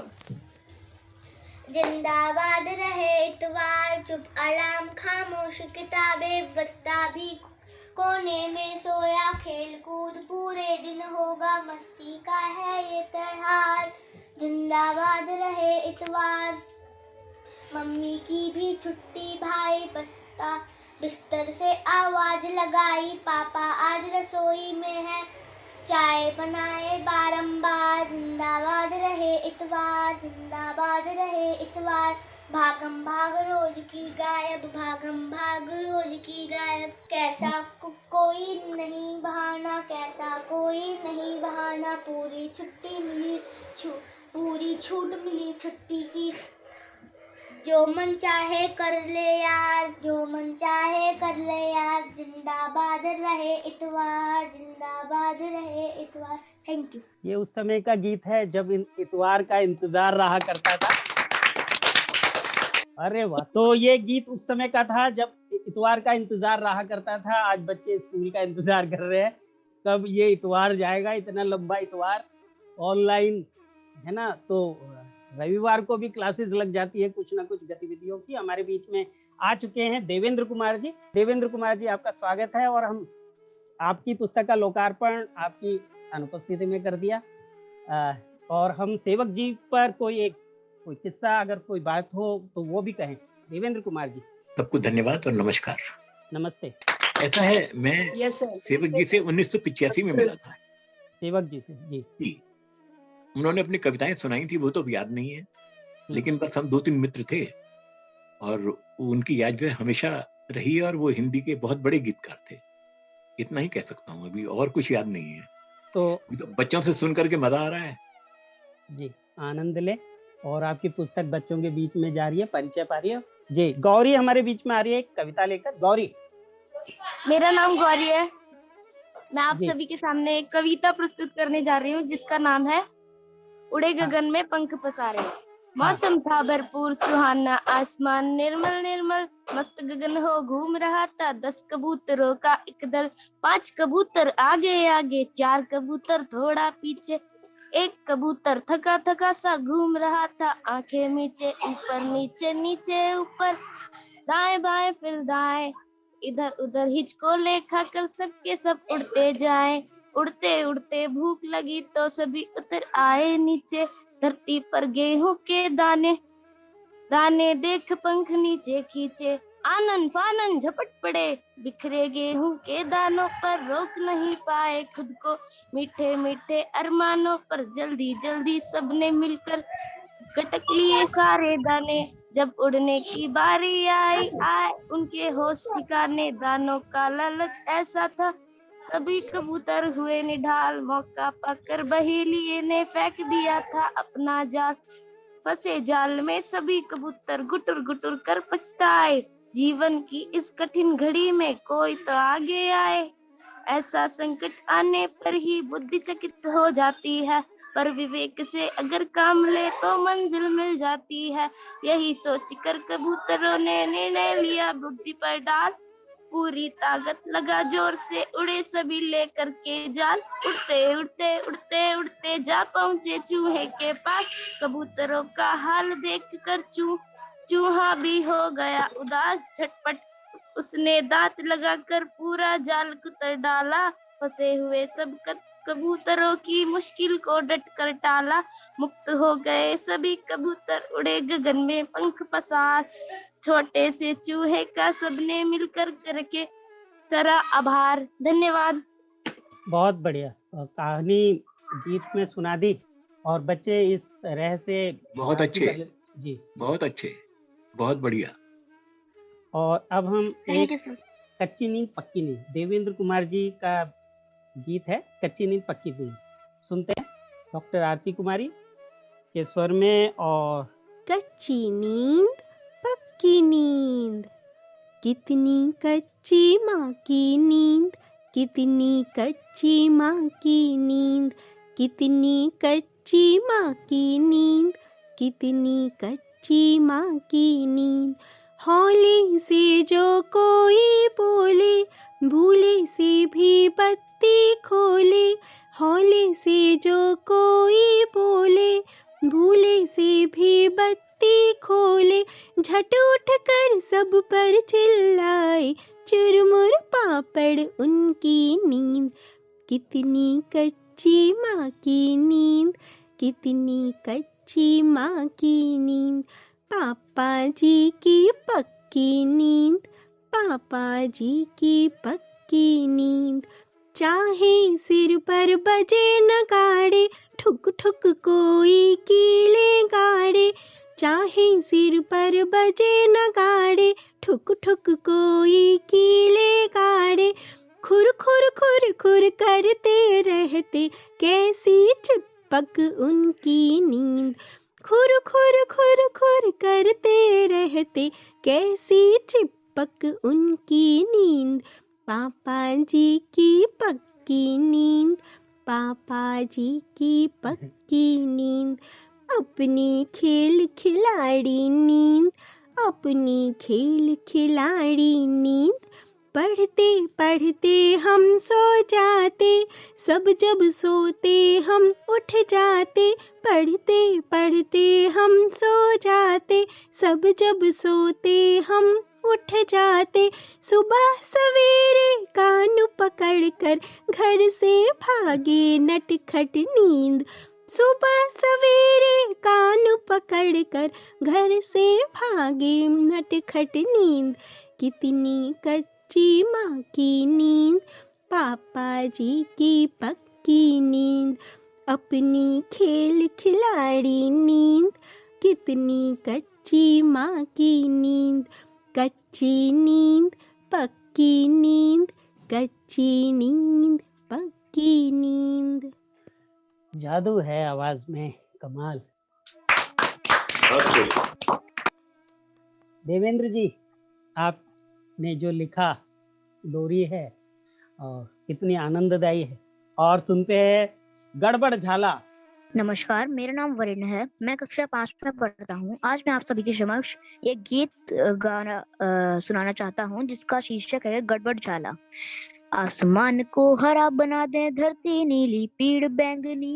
जिंदाबाद रहे इतवार, चुप अलार्म खामोश किताबें, बस्ता भी कोने में सोया, खेल कूद पूरे दिन होगा, मस्ती का है ये त्योहार। जिंदाबाद रहे इतवार, मम्मी की भी छुट्टी, भाई बस्ता बिस्तर से आवाज लगाई, पापा आज रसोई में है, चाय बनाए बारंबार। जिंदाबाद रहे इतवार, जिंदाबाद रहे इतवार, भागम भाग रोज की गायब, भागम भाग रोज की गायब, कैसा कोई नहीं बहाना, कैसा कोई नहीं बहाना, पूरी छुट्टी मिली, पूरी छूट मिली छुट्टी की, जो मन चाहे कर ले यार, जो मन चाहे कर ले यार। जिंदाबाद रहे इतवार, जिंदाबाद रहे इतवार। Thank you. ये उस समय का गीत है जब इतवार का इंतजार रहा करता था। अरे वाह, तो ये गीत उस समय का था जब इतवार का इंतजार रहा करता था। आज बच्चे स्कूल का इंतजार कर रहे हैं कब ये इतवार जाएगा, इतना लंबा इतवार ऑनलाइन है ना। तो रविवार को भी क्लासेस लग जाती है कुछ ना कुछ गतिविधियों की। हमारे बीच में आ चुके हैं देवेंद्र कुमार जी। देवेंद्र कुमार जी, आपका स्वागत है। और हम आपकी पुस्तक का लोकार्पण आपकी अनुपस्थिति में कर दिया। और हम सेवक जी पर कोई किस्सा, अगर कोई बात हो तो वो भी कहें। देवेंद्र कुमार जी। सबको धन्यवाद और नमस्कार। नमस्ते। ऐसा है, मैं सेवक जी से 1985 में मिला था। सेवक जी से? जी। उन्होंने अपनी कविताएं सुनाई थी, वो तो अब याद नहीं है, लेकिन बस हम 2-3 मित्र थे और उनकी याद जो है हमेशा रही। और वो हिंदी के बहुत बड़े गीतकार थे, इतना ही कह सकता हूँ। अभी और कुछ याद नहीं है। तो बच्चों से सुन करके मजा आ रहा है जी। आनंद ले। और आपकी पुस्तक बच्चों के बीच में जा रही है, परिचय पा रही है जी। गौरी हमारे बीच में आ रही है एक कविता लेकर। गौरी। मेरा नाम गौरी है। मैं आप सभी के सामने एक कविता प्रस्तुत करने जा रही हूँ जिसका नाम है उड़े गगन में पंख पसारे। मौसम था भरपूर सुहाना, आसमान निर्मल निर्मल, मस्त गगन हो घूम रहा था 10 कबूतरों का एक दल। 5 कबूतर आगे आगे, 4 कबूतर थोड़ा पीछे, एक कबूतर थका थका सा घूम रहा था, आंखें नीचे ऊपर नीचे नीचे ऊपर, दाएं बाएं फिर दाएं, इधर उधर हिचकोले खाकर सबके सब उड़ते जाएं। उड़ते उड़ते भूख लगी तो सभी उतर आए नीचे, धरती पर गेहूं के दाने दाने देख पंख नीचे खींचे, आनन फानन झपट पड़े बिखरे गेहूं के दानों पर, रोक नहीं पाए खुद को मीठे मीठे अरमानों पर, जल्दी जल्दी सबने मिलकर गटक लिए सारे दाने। जब उड़ने की बारी आई आए उनके होश ठिकाने, दानों का लालच ऐसा था सभी कबूतर हुए निढाल, मौका पाकर बहेलिए ने फेंक दिया था अपना जाल। फंसे जाल में सभी कबूतर गुटुर गुटुर कर पछताए, जीवन की इस कठिन घड़ी में कोई तो आगे आए। ऐसा संकट आने पर ही बुद्धि चकित हो जाती है, पर विवेक से अगर काम ले तो मंजिल मिल जाती है। यही सोचकर कबूतरों ने निर्णय लिया बुद्धि पर डाल, पूरी ताकत लगा जोर से उड़े सभी लेकर के जाल। उड़ते उड़ते उड़ते उड़ते जा पहुंचे चूहे के पास, कबूतरों का हाल देख कर चूहा भी हो गया उदास। झटपट उसने दांत लगाकर पूरा जाल कुतर डाला, फंसे हुए सब कबूतरों की मुश्किल को डट कर टाला। मुक्त हो गए सभी कबूतर उड़े गगन में पंख पसार, छोटे से चूहे का सबने मिलकर करके करा आभार। धन्यवाद। बहुत बढ़िया कहानी गीत में सुना दी और बच्चे इस तरह से बहुत अच्छे जी, बहुत अच्छे, बहुत बढ़िया। और अब हम एक कच्ची नींद पक्की नींद, देवेंद्र कुमार जी का गीत है कच्ची नींद पक्की नींद, सुनते हैं डॉक्टर आरती कुमारी के स्वर में। और कच्ची नींद पक्की नींद, कितनी कच्ची माँ की नींद, कितनी कच्ची माँ की नींद, कितनी कच्ची माँ की नींद, कितनी कच्ची माँ की नींद। हौले से जो कोई बोले, भूले से भी बत्ती खोले, हौले से जो कोई बोले, भूले से भी बत्ती खोले, झट उठ कर सब पर चिल्लाए, चुरमुर पापड़ उनकी नींद। कितनी कच्ची माँ की नींद, कितनी कच्ची माँ की नींद। पापा जी की पक्की नींद, पापा जी की पक्की नींद। चाहे सिर पर बजे नगाड़े, ठुक ठुक कोई कीले गाड़े, चाहे सिर पर बजे नगाड़े, ठुक ठुक कोई कीले गाड़े, खुर खुर खुर खुर करते रहते कैसी चिपक उनकी नींद। खुर खुर खुर खुर करते रहते कैसी चिपक उनकी नींद। पापा जी की पक्की नींद, पापा जी की पक्की नींद। अपनी खेल खिलाड़ी नींद, अपनी खेल खिलाड़ी नींद। पढ़ते पढ़ते हम सो जाते, सब जब सोते हम उठ जाते। पढ़ते पढ़ते हम सो जाते, सब जब सोते हम उठ जाते। सुबह सवेरे कान पकड़ कर घर से भागे नटखट नींद। सुबह सवेरे कान पकड़ कर घर से भागे नटखट नींद। कितनी कच्ची माँ की नींद, पापा जी की पक्की नींद, अपनी खेल खिलाड़ी नींद। कितनी कच्ची माँ की नींद, कच्ची नींद पक्की नींद, कच्ची नींद पक्की नींद। जादू है आवाज में, कमाल। देवेंद्र जी, आपने जो लिखा लोरी है और कितनी आनंददायी है। और सुनते हैं गड़बड़ झाला। नमस्कार, मेरा नाम वरुण है। मैं कक्षा 5 में पढ़ता हूँ। आज मैं आप सभी के समक्ष एक गीत गाना सुनाना चाहता हूँ जिसका शीर्षक है गड़बड़ झाला। आसमान को हरा बना दे, धरती नीली, पेड़ बैंगनी,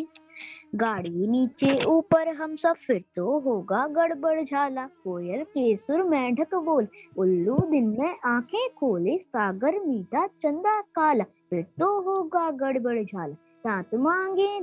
गाड़ी नीचे ऊपर हम सब, फिर तो होगा गड़बड़ झाला। कोयल के सुर मेंढक बोल, उल्लू दिन में आंखें खोले, सागर मीठा चंदा काला, फिर तो होगा गड़बड़ झाला। दांत मांगे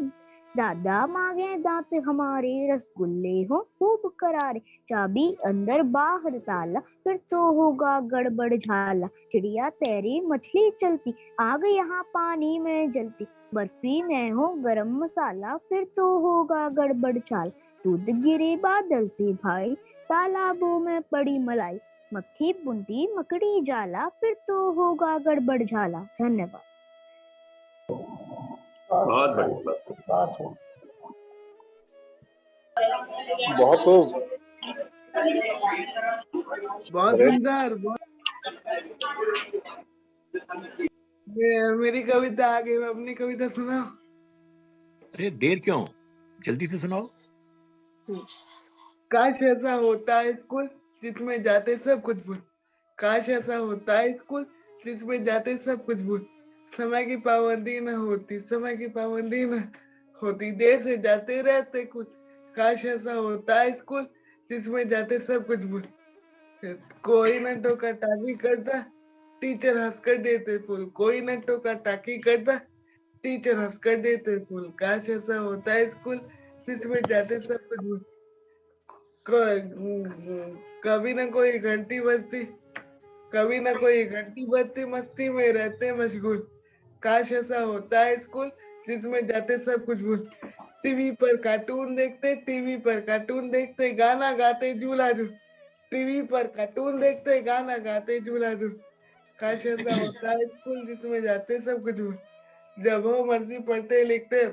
दादा मांगे दांत हमारे, रसगुल्ले हो खूब करारे, चाबी अंदर बाहर ताला, फिर तो होगा गड़बड़ झाला। चिड़िया तैरे मछली चलती, आग यहाँ पानी में जलती, बर्फी में हो गरम मसाला, फिर तो होगा गड़बड़ झाला। दूध गिरे बादल से भाई, तालाबों में पड़ी मलाई, मक्खी बुनती मकड़ी जाला, फिर तो होगा गड़बड़ झाला। धन्यवाद। बहुत बढ़िया, बहुत खूब, बहुत सुंदर। मेरी कविता आ गई, मैं अपनी कविता सुनाऊं? अरे देर क्यों, जल्दी से सुनाओ। काश ऐसा होता है स्कूल जिसमें जाते सब कुछ भूल। काश ऐसा होता है स्कूल जिसमें जाते सब कुछ भूल। समय की पाबंदी न होती, समय की पाबंदी न होती, देर से जाते रहते कुछ। काश ऐसा होता है स्कूल जिसमें जाते सब कुछ भूल। कोई न टोका टाकी करता, टीचर हंस कर देते फूल। कोई न टोका टाकी करता, टीचर हंस कर देते फूल। काश ऐसा होता है स्कूल जिसमें जाते सब कुछ भूल। कभी न कोई घंटी बजती, कभी न कोई घंटी बजती, मस्ती में रहते मशगूल। काश ऐसा होता है स्कूल जिसमें जाते सब कुछ भूल। टीवी पर कार्टून देखते, टीवी पर कार्टून देखते, गाना गाते झूला झूल। टीवी पर कार्टून देखते, गाना गाते झूला झूल। काश ऐसा होता है स्कूल जिसमें जाते सब कुछ भूल। जब हो मर्जी पढ़ते लिखते,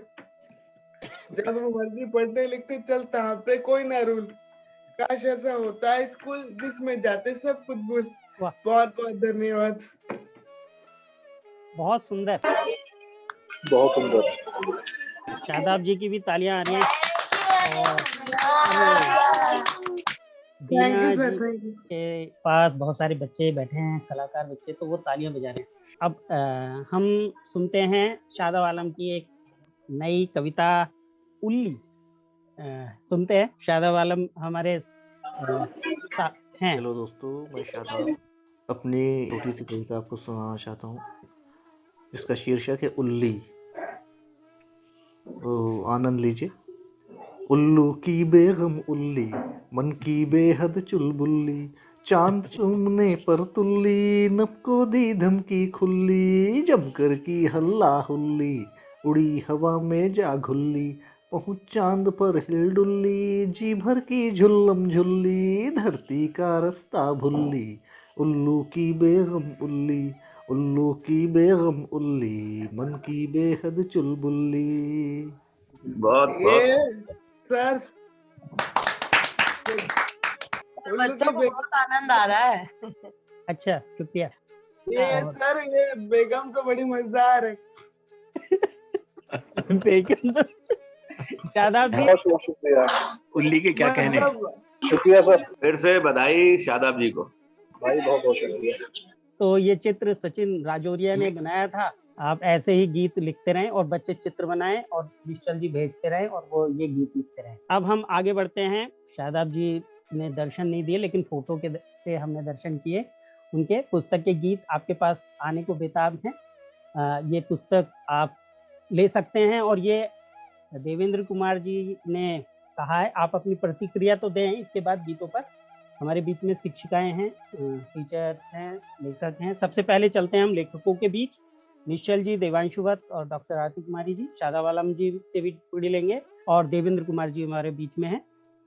जब हो मर्जी पढ़ते लिखते, चलता हम पे कोई ना रूल। काश ऐसा होता है स्कूल जिसमें जाते सब कुछ भूल। बहुत बहुत धन्यवाद। बहुत सुंदर, बहुत सुंदर। शादाब जी की भी तालियां आ रही हैं। और दीना जी के पास बहुत सारे बच्चे बैठे हैं, कलाकार बच्चे, तो वो तालियां बजा रहे हैं। अब हम सुनते हैं शादाब आलम की एक नई कविता उल्ली। सुनते हैं, शादाब आलम हमारे साथ हैं। हेलो दोस्तों, मैं शादाब अपनी छोटी सी कविता आपको सुनाना चाहता हूँ जिसका शीर्षक है उल्ली। तो आनंद लीजिए। उल्लू की बेगम उल्ली, मन की बेहद चुलबुल्ली, चांद चूमने पर तुल्ली, नब को दी धमकी खुल्ली, जमकर की हल्ला हुल्ली, उड़ी हवा में जा घुल्ली, पहुँच चांद पर हिलडुल्ली, जी भर की झुल्लम झुल्ली, धरती का रास्ता भुल्ली। उल्लू की बेगम उल्ली, उल्लू की बेगम उल्ली, मन की बेहद चुलबुल्ली। बहुत सर, बच्चों को बहुत आनंद आ रहा है। अच्छा, शुक्रिया। ये सर, ये बेगम तो बड़ी मजेदार है। बेगम तो शादाब जी, बहुत शुक्रिया। उल्ली के क्या कहने? शुक्रिया सर, फिर से बधाई शादाब जी को। भाई बहुत बहुत शुक्रिया। तो ये चित्र सचिन राजौरिया ने बनाया था। आप ऐसे ही गीत लिखते रहें और बच्चे चित्र बनाएं और निश्चल जी भेजते रहें और वो ये गीत लिखते रहें। अब हम आगे बढ़ते हैं। शादाब जी ने दर्शन नहीं दिए, लेकिन फोटो के से हमने दर्शन किए। उनके पुस्तक के गीत आपके पास आने को बेताब हैं। ये पुस्तक आप ले सकते हैं और ये देवेंद्र कुमार जी ने कहा है आप अपनी प्रतिक्रिया तो दें इसके बाद गीतों पर। हमारे बीच में शिक्षिकाएं हैं, टीचर्स हैं, लेखक हैं। सबसे पहले चलते हैं हम लेखकों के बीच। निश्चल जी, देवांशु वत्स और डॉक्टर आरती कुमारी जी शादाब आलम जी से भी पूरी लेंगे और देवेंद्र कुमार जी हमारे बीच में हैं।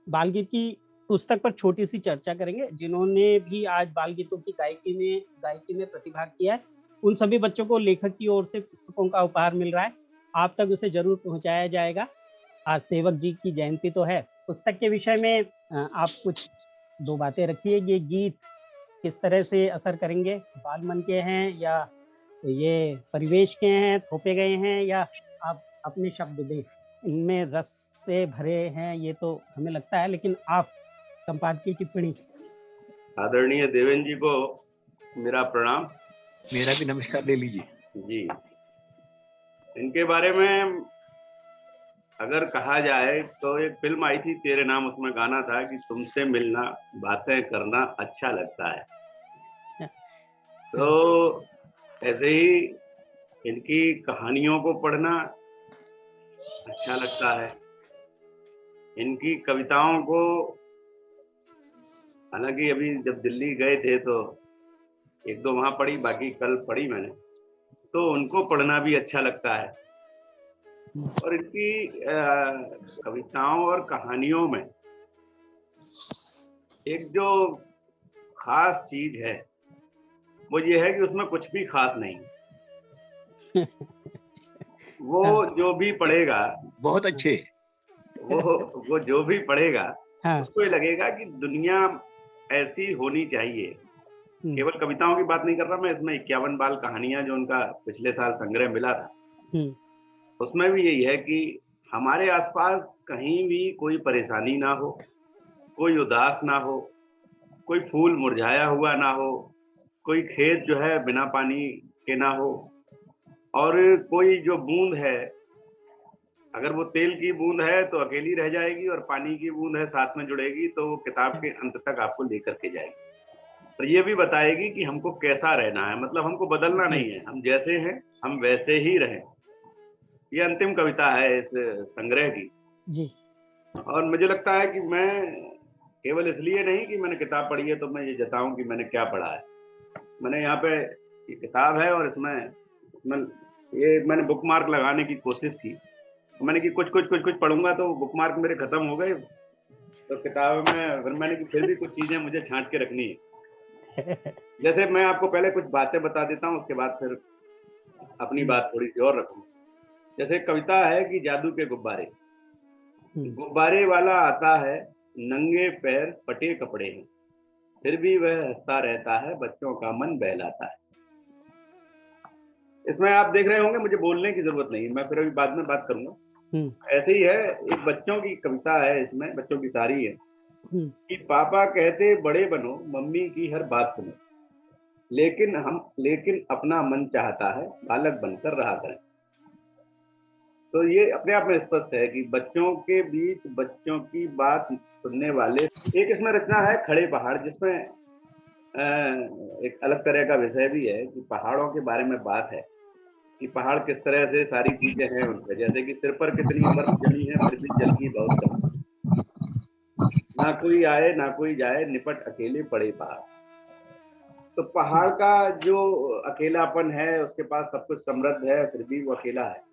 बाल गीत की पुस्तक पर छोटी सी चर्चा करेंगे। जिन्होंने भी आज बाल गीतों की गायकी में प्रतिभाग किया है, उन सभी बच्चों को लेखक की ओर से पुस्तकों का उपहार मिल रहा है। आप तक उसे जरूर पहुंचाया जाएगा। आज सेवक जी की जयंती तो है। पुस्तक के विषय में आप कुछ दो बातें रखिए। ये गीत किस तरह से असर करेंगे? बाल मन के हैं या ये परिवेश के हैं, थोपे गए हैं, या आप अपने शब्द दें? इनमें रस से भरे हैं ये तो हमें लगता है, लेकिन आप संपादकीय टिप्पणी। आदरणीय देवेंद्र जी को मेरा प्रणाम। मेरा भी नमस्कार ले लीजिए जी। इनके बारे में अगर कहा जाए तो एक फिल्म आई थी तेरे नाम, उसमें गाना था कि तुमसे मिलना बातें करना अच्छा लगता है। तो ऐसे ही इनकी कहानियों को पढ़ना अच्छा लगता है। इनकी कविताओं को, हालांकि अभी जब दिल्ली गए थे तो एक दो वहां पढ़ी, बाकी कल पढ़ी मैंने, तो उनको पढ़ना भी अच्छा लगता है। और इनकी कविताओं और कहानियों में एक जो खास चीज है वो ये है कि उसमें कुछ भी खास नहीं। वो जो भी पढ़ेगा, बहुत अच्छे, वो जो भी पढ़ेगा उसको ये लगेगा कि दुनिया ऐसी होनी चाहिए। केवल कविताओं की बात नहीं कर रहा मैं, इसमें 51 बाल कहानियां जो उनका पिछले साल संग्रह मिला था, उसमें भी यही है कि हमारे आसपास कहीं भी कोई परेशानी ना हो, कोई उदास ना हो, कोई फूल मुरझाया हुआ ना हो, कोई खेत जो है बिना पानी के ना हो, और कोई जो बूंद है, अगर वो तेल की बूंद है तो अकेली रह जाएगी, और पानी की बूंद है साथ में जुड़ेगी तो वो किताब के अंत तक आपको लेकर के जाएगी। तो ये भी बताएगी कि हमको कैसा रहना है, मतलब हमको बदलना नहीं है, हम जैसे हैं हम वैसे ही रहें। ये अंतिम कविता है इस संग्रह की जी। और मुझे लगता है कि मैं केवल इसलिए नहीं कि मैंने किताब पढ़ी है तो मैं ये जताऊं कि मैंने क्या पढ़ा है। मैंने यहाँ पे ये किताब है और इसमें ये मैंने बुक मार्क लगाने की कोशिश की। मैंने कि कुछ पढ़ूंगा तो बुक मार्क मेरे खत्म हो गए, तो किताब में फिर मैंने कि फिर भी कुछ चीजें मुझे छांट के रखनी है। जैसे मैं आपको पहले कुछ बातें बता देता हूँ, उसके बाद फिर अपनी बात थोड़ी सी और रखूँ। जैसे कविता है कि जादू के गुब्बारे, गुब्बारे वाला आता है, नंगे पैर फटे कपड़े हैं, फिर भी वह हंसता रहता है, बच्चों का मन बहलाता है। इसमें आप देख रहे होंगे मुझे बोलने की जरूरत नहीं, मैं फिर अभी बाद में बात करूंगा। ऐसे ही है, एक बच्चों की कविता है, इसमें बच्चों की सारी है कि पापा कहते बड़े बनो, मम्मी की हर बात सुनो, लेकिन अपना मन चाहता है बालक बनकर रहा करें। तो ये अपने आप में स्पष्ट है कि बच्चों के बीच बच्चों की बात सुनने वाले। एक इसमें रचना है खड़े पहाड़, जिसमें एक अलग तरह का विषय भी है कि पहाड़ों के बारे में बात है कि पहाड़ किस तरह से सारी चीजें हैं उनके, जैसे कि सिर पर कितनी बर्फ जमी है फिर भी जल की बहुत कम, ना कोई आए ना कोई जाए, निपट अकेले पड़े पहाड़। तो पहाड़ का जो अकेलापन है, उसके पास सब कुछ समृद्ध है फिर भी वो अकेला है।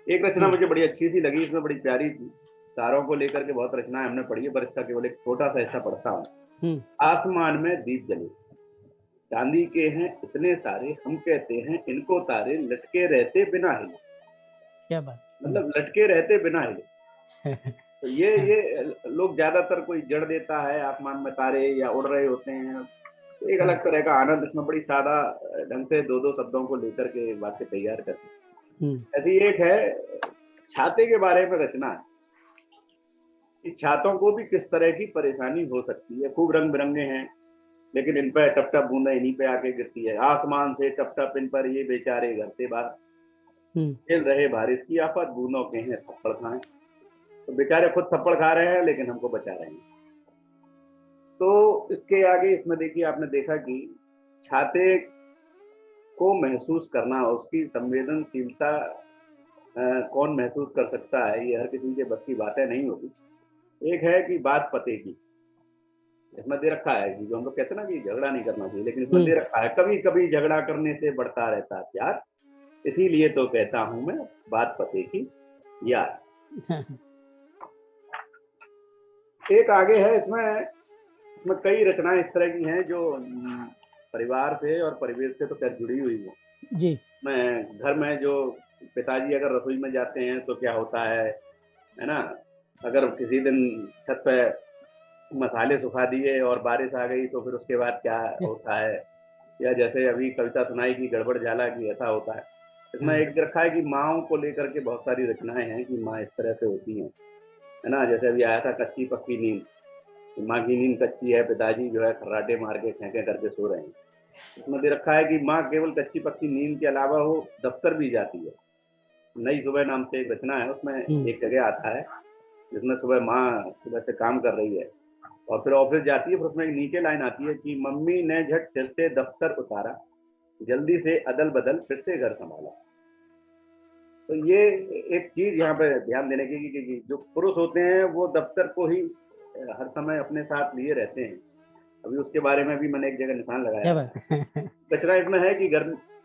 एक रचना मुझे बड़ी अच्छी सी लगी, इसमें बड़ी प्यारी थी, तारों को लेकर के बहुत रचनाएं हमने पढ़ी है पर इसका केवल एक छोटा सा हिस्सा पढ़ता हूँ। आसमान में दीप जले, चांदी के हैं इतने सारे, हम कहते हैं इनको तारे, लटके रहते बिना हिले। क्या बात, मतलब लटके रहते बिना हिले। तो ये लोग ज्यादातर कोई जड़ देता है आसमान में तारे या उड़ रहे होते हैं, तो एक अलग तरह का आनंद इसमें बड़ी सादा ढंग से दो शब्दों को लेकर के वाक्य तैयार करते हैं। ऐसी एक है छाते के बारे में रचना है कि छातों को भी किस तरह की परेशानी हो सकती है। खूब रंग बिरंगे हैं, लेकिन इन पे टप टप बूंदें इन्हीं पे आके गिरती है। आसमान से टप टप इन पर ये बेचारे घर से बाहर खेल रहे बारिश की आफत, बूंदों के हैं थप्पड़ खाएं। तो बेचारे खुद थप्पड़ खा रहे हैं लेकिन हमको बचा रहे हैं। तो इसके आगे इसमें देखिए, आपने देखा कि छाते को महसूस करना, उसकी संवेदनशीलता कौन महसूस कर सकता है, ये हर किसी के बस की बातें नहीं होती। एक है कि बात पते की, इसमें दे रखा है कि जो हम लोग कहते हैं ना कि झगड़ा नहीं करना चाहिए, लेकिन इसमें दे रखा है कभी कभी झगड़ा करने से बढ़ता रहता है प्यार, इसीलिए तो कहता हूं मैं बात पते की यार। एक आगे है, इसमें कई रचनाएं इस तरह की हैं जो परिवार से और परिवेश से तो खैर जुड़ी हुई है जी। मैं घर में जो पिताजी अगर रसोई में जाते हैं तो क्या होता है ना, अगर किसी दिन छत पे मसाले सुखा दिए और बारिश आ गई तो फिर उसके बाद क्या होता है, या जैसे अभी कविता सुनाई की गड़बड़ झाला की, ऐसा होता है। इसमें एक रखा है कि माँओं को लेकर के बहुत सारी रचनाएं हैं कि माँ इस तरह से होती हैं, है ना। जैसे अभी आया था कच्ची पक्की नींद, माँ की नींद कच्ची है, पिताजी जो है खर्राटे मार के खेंके करके सो रहे हैं। इसमें दे रखा है कि माँ केवल कच्ची पक्की नींद के अलावा वो दफ्तर भी जाती है। नई सुबह नाम से एक रचना है, उसमें एक जगह आता है जिसमें सुबह माँ सुबह से काम कर रही है और फिर ऑफिस जाती है, फिर उसमें एक नीचे लाइन आती है कि मम्मी ने झट सिर से दफ्तर उतारा, जल्दी से अदल बदल फिर से घर संभाला। तो ये एक चीज यहाँ पे ध्यान देने की कि जो पुरुष होते हैं वो दफ्तर को ही हर समय अपने साथ लिए रहते हैं। अभी उसके बारे में भी मैंने एक जगह निशान लगाया। कचरा इसमें है कि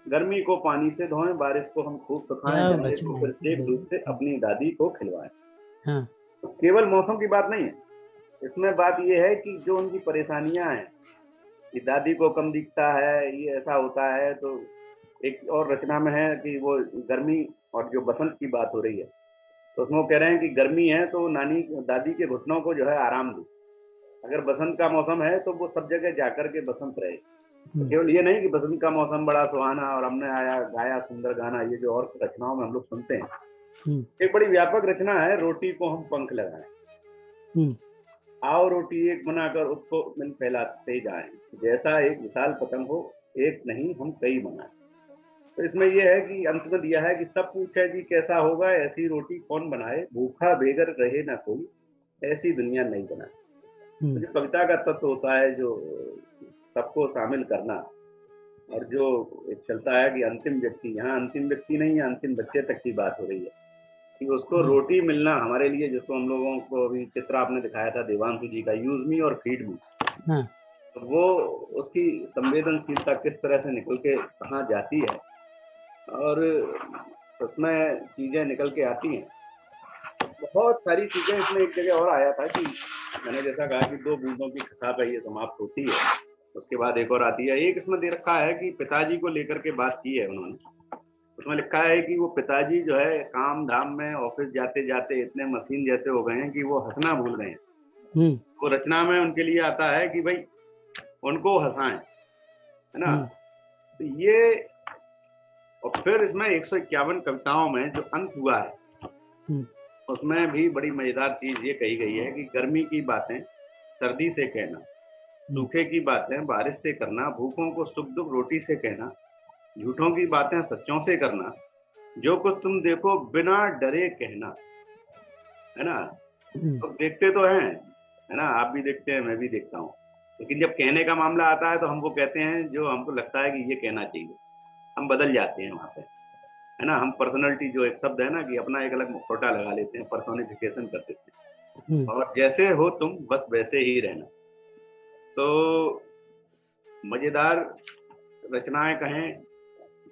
गर्मी को पानी से धोएं, बारिश को हम खूब सुखाएं, जंगले को फिर से धूप से अपनी दादी को खिलवाएं। तो केवल मौसम की बात नहीं है, इसमें बात ये है कि जो उनकी परेशानियां हैं कि दादी को कम दिखता है, ये ऐसा होता है। तो एक और रचना में है कि वो गर्मी और जो बसंत की बात हो रही है, तो उसमें वो कह रहे हैं कि गर्मी है तो दादी के घुटनों को जो है आराम दो, अगर बसंत का मौसम है तो वो सब जगह जाकर के बसंत रहे। तो केवल ये नहीं कि बसंत का मौसम बड़ा सुहाना और हमने गाया सुंदर गाना, ये जो और रचनाओं में हम लोग सुनते हैं। एक बड़ी व्यापक रचना है, रोटी को हम पंख लगाएं, आओ रोटी एक बनाकर उसको मिल फैलाते जाएं, जैसा एक विशाल पतंग हो एक नहीं हम कई बनाएं। तो इसमें यह है कि अंत में दिया है कि सब पूछे जी कैसा होगा, ऐसी रोटी कौन बनाए, भूखा बेघर रहे ना कोई, ऐसी दुनिया नहीं बनाए। तो जो कविता का तत्व होता है, जो सबको शामिल करना, और जो एक चलता है कि अंतिम व्यक्ति, यहाँ अंतिम व्यक्ति नहीं है, अंतिम बच्चे तक की बात हो रही है कि उसको रोटी मिलना हमारे लिए, जिसको हम लोगों को अभी चित्र आपने दिखाया था देवांशु जी का, यूज मी और फीड मी, तो वो उसकी संवेदनशीलता किस तरह से निकल के कहाँ जाती है और उसमें चीजें निकल के आती हैं। बहुत सारी चीजें इसमें एक जगह और आया था कि मैंने जैसा कहा कि 2 बूंदों की कथा पे ये समाप्त होती है, उसके बाद एक और आती है। एक इसमें दे रखा है कि पिताजी को लेकर के बात की है उन्होंने, उसमें लिखा है कि वो पिताजी जो है काम धाम में ऑफिस जाते जाते इतने मशीन जैसे हो गए हैं कि वो हंसना भूल गए हैं। वो रचना में उनके लिए आता है कि भाई उनको हंसाएं, है ना। तो ये, और फिर इसमें 151 कविताओं में जो अंत हुआ है उसमें भी बड़ी मजेदार चीज ये कही गई है कि गर्मी की बातें सर्दी से कहना, सूखे की बातें बारिश से करना, भूखों को सुख दुख रोटी से कहना, झूठों की बातें सच्चों से करना, जो कुछ तुम देखो बिना डरे कहना, है ना। तो देखते तो हैं, है ना, आप भी देखते हैं, मैं भी देखता हूँ, लेकिन जब कहने का मामला आता है तो हम वो कहते हैं जो हमको लगता है कि ये कहना चाहिए, हम बदल जाते हैं वहाँ पे, है ना। हम पर्सनैलिटी, जो एक शब्द है ना कि अपना एक अलग मुखौटा लगा लेते हैं, पर्सोनिफिकेशन कर देते हैं, और जैसे हो तुम बस वैसे ही रहना। तो मजेदार रचनाएं कहें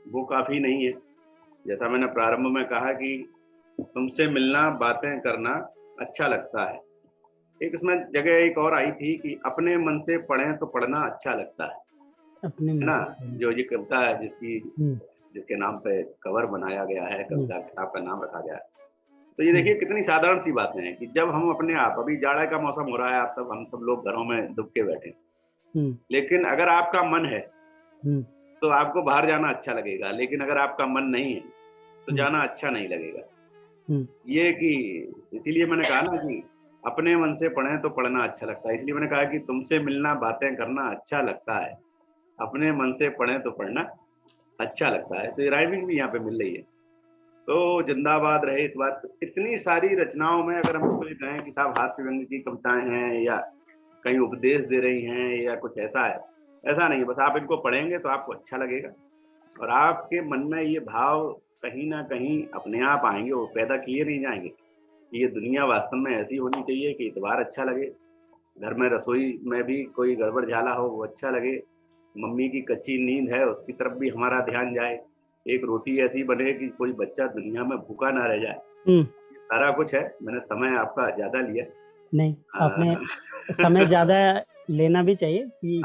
वो काफी नहीं है। जैसा मैंने प्रारंभ में कहा कि तुमसे मिलना बातें करना अच्छा लगता है। एक इसमें जगह एक और आई थी कि अपने मन से पढ़ें तो पढ़ना अच्छा लगता है, अपने है ना। जो ये कविता है जिसके नाम पे कवर बनाया गया है, कविता किताब का नाम रखा गया है। तो ये देखिए कितनी साधारण सी बातें हैं कि जब हम अपने आप, अभी जाड़े का मौसम हो रहा है, आप हम सब लोग घरों में दुब के बैठे, लेकिन अगर आपका मन है तो आपको बाहर जाना अच्छा लगेगा, लेकिन अगर आपका मन नहीं है तो जाना अच्छा नहीं लगेगा। ये कि इसीलिए मैंने कहा ना कि अपने मन से पढ़ें तो पढ़ना अच्छा लगता है, इसलिए मैंने कहा कि तुमसे मिलना, बातें करना अच्छा लगता है, अपने मन से पढ़ें तो पढ़ना अच्छा लगता है। तो ये राइमिंग भी यहाँ पे मिल रही है। तो जिंदाबाद रहे इस बात। इतनी सारी रचनाओं में अगर हम इसको ये कहें कि साहब हास्य व्यंग की कविताएं हैं या कहीं उपदेश दे रही हैं या कुछ ऐसा है, ऐसा नहीं। बस आप इनको पढ़ेंगे तो आपको अच्छा लगेगा और आपके मन में ये भाव कहीं ना कहीं अपने आप आएंगे, वो पैदा किए नहीं जाएंगे। ये दुनिया वास्तव में ऐसी होनी चाहिए कि इतबार अच्छा लगे, घर में रसोई में भी कोई गड़बड़ झाला हो वो अच्छा लगे, मम्मी की कच्ची नींद है उसकी तरफ भी हमारा ध्यान जाए, एक रोटी ऐसी बने कि कोई बच्चा दुनिया में भूखा ना रह जाए। सारा कुछ है। मैंने समय आपका ज्यादा लिया। नहीं, आपने समय ज्यादा लेना भी चाहिए कि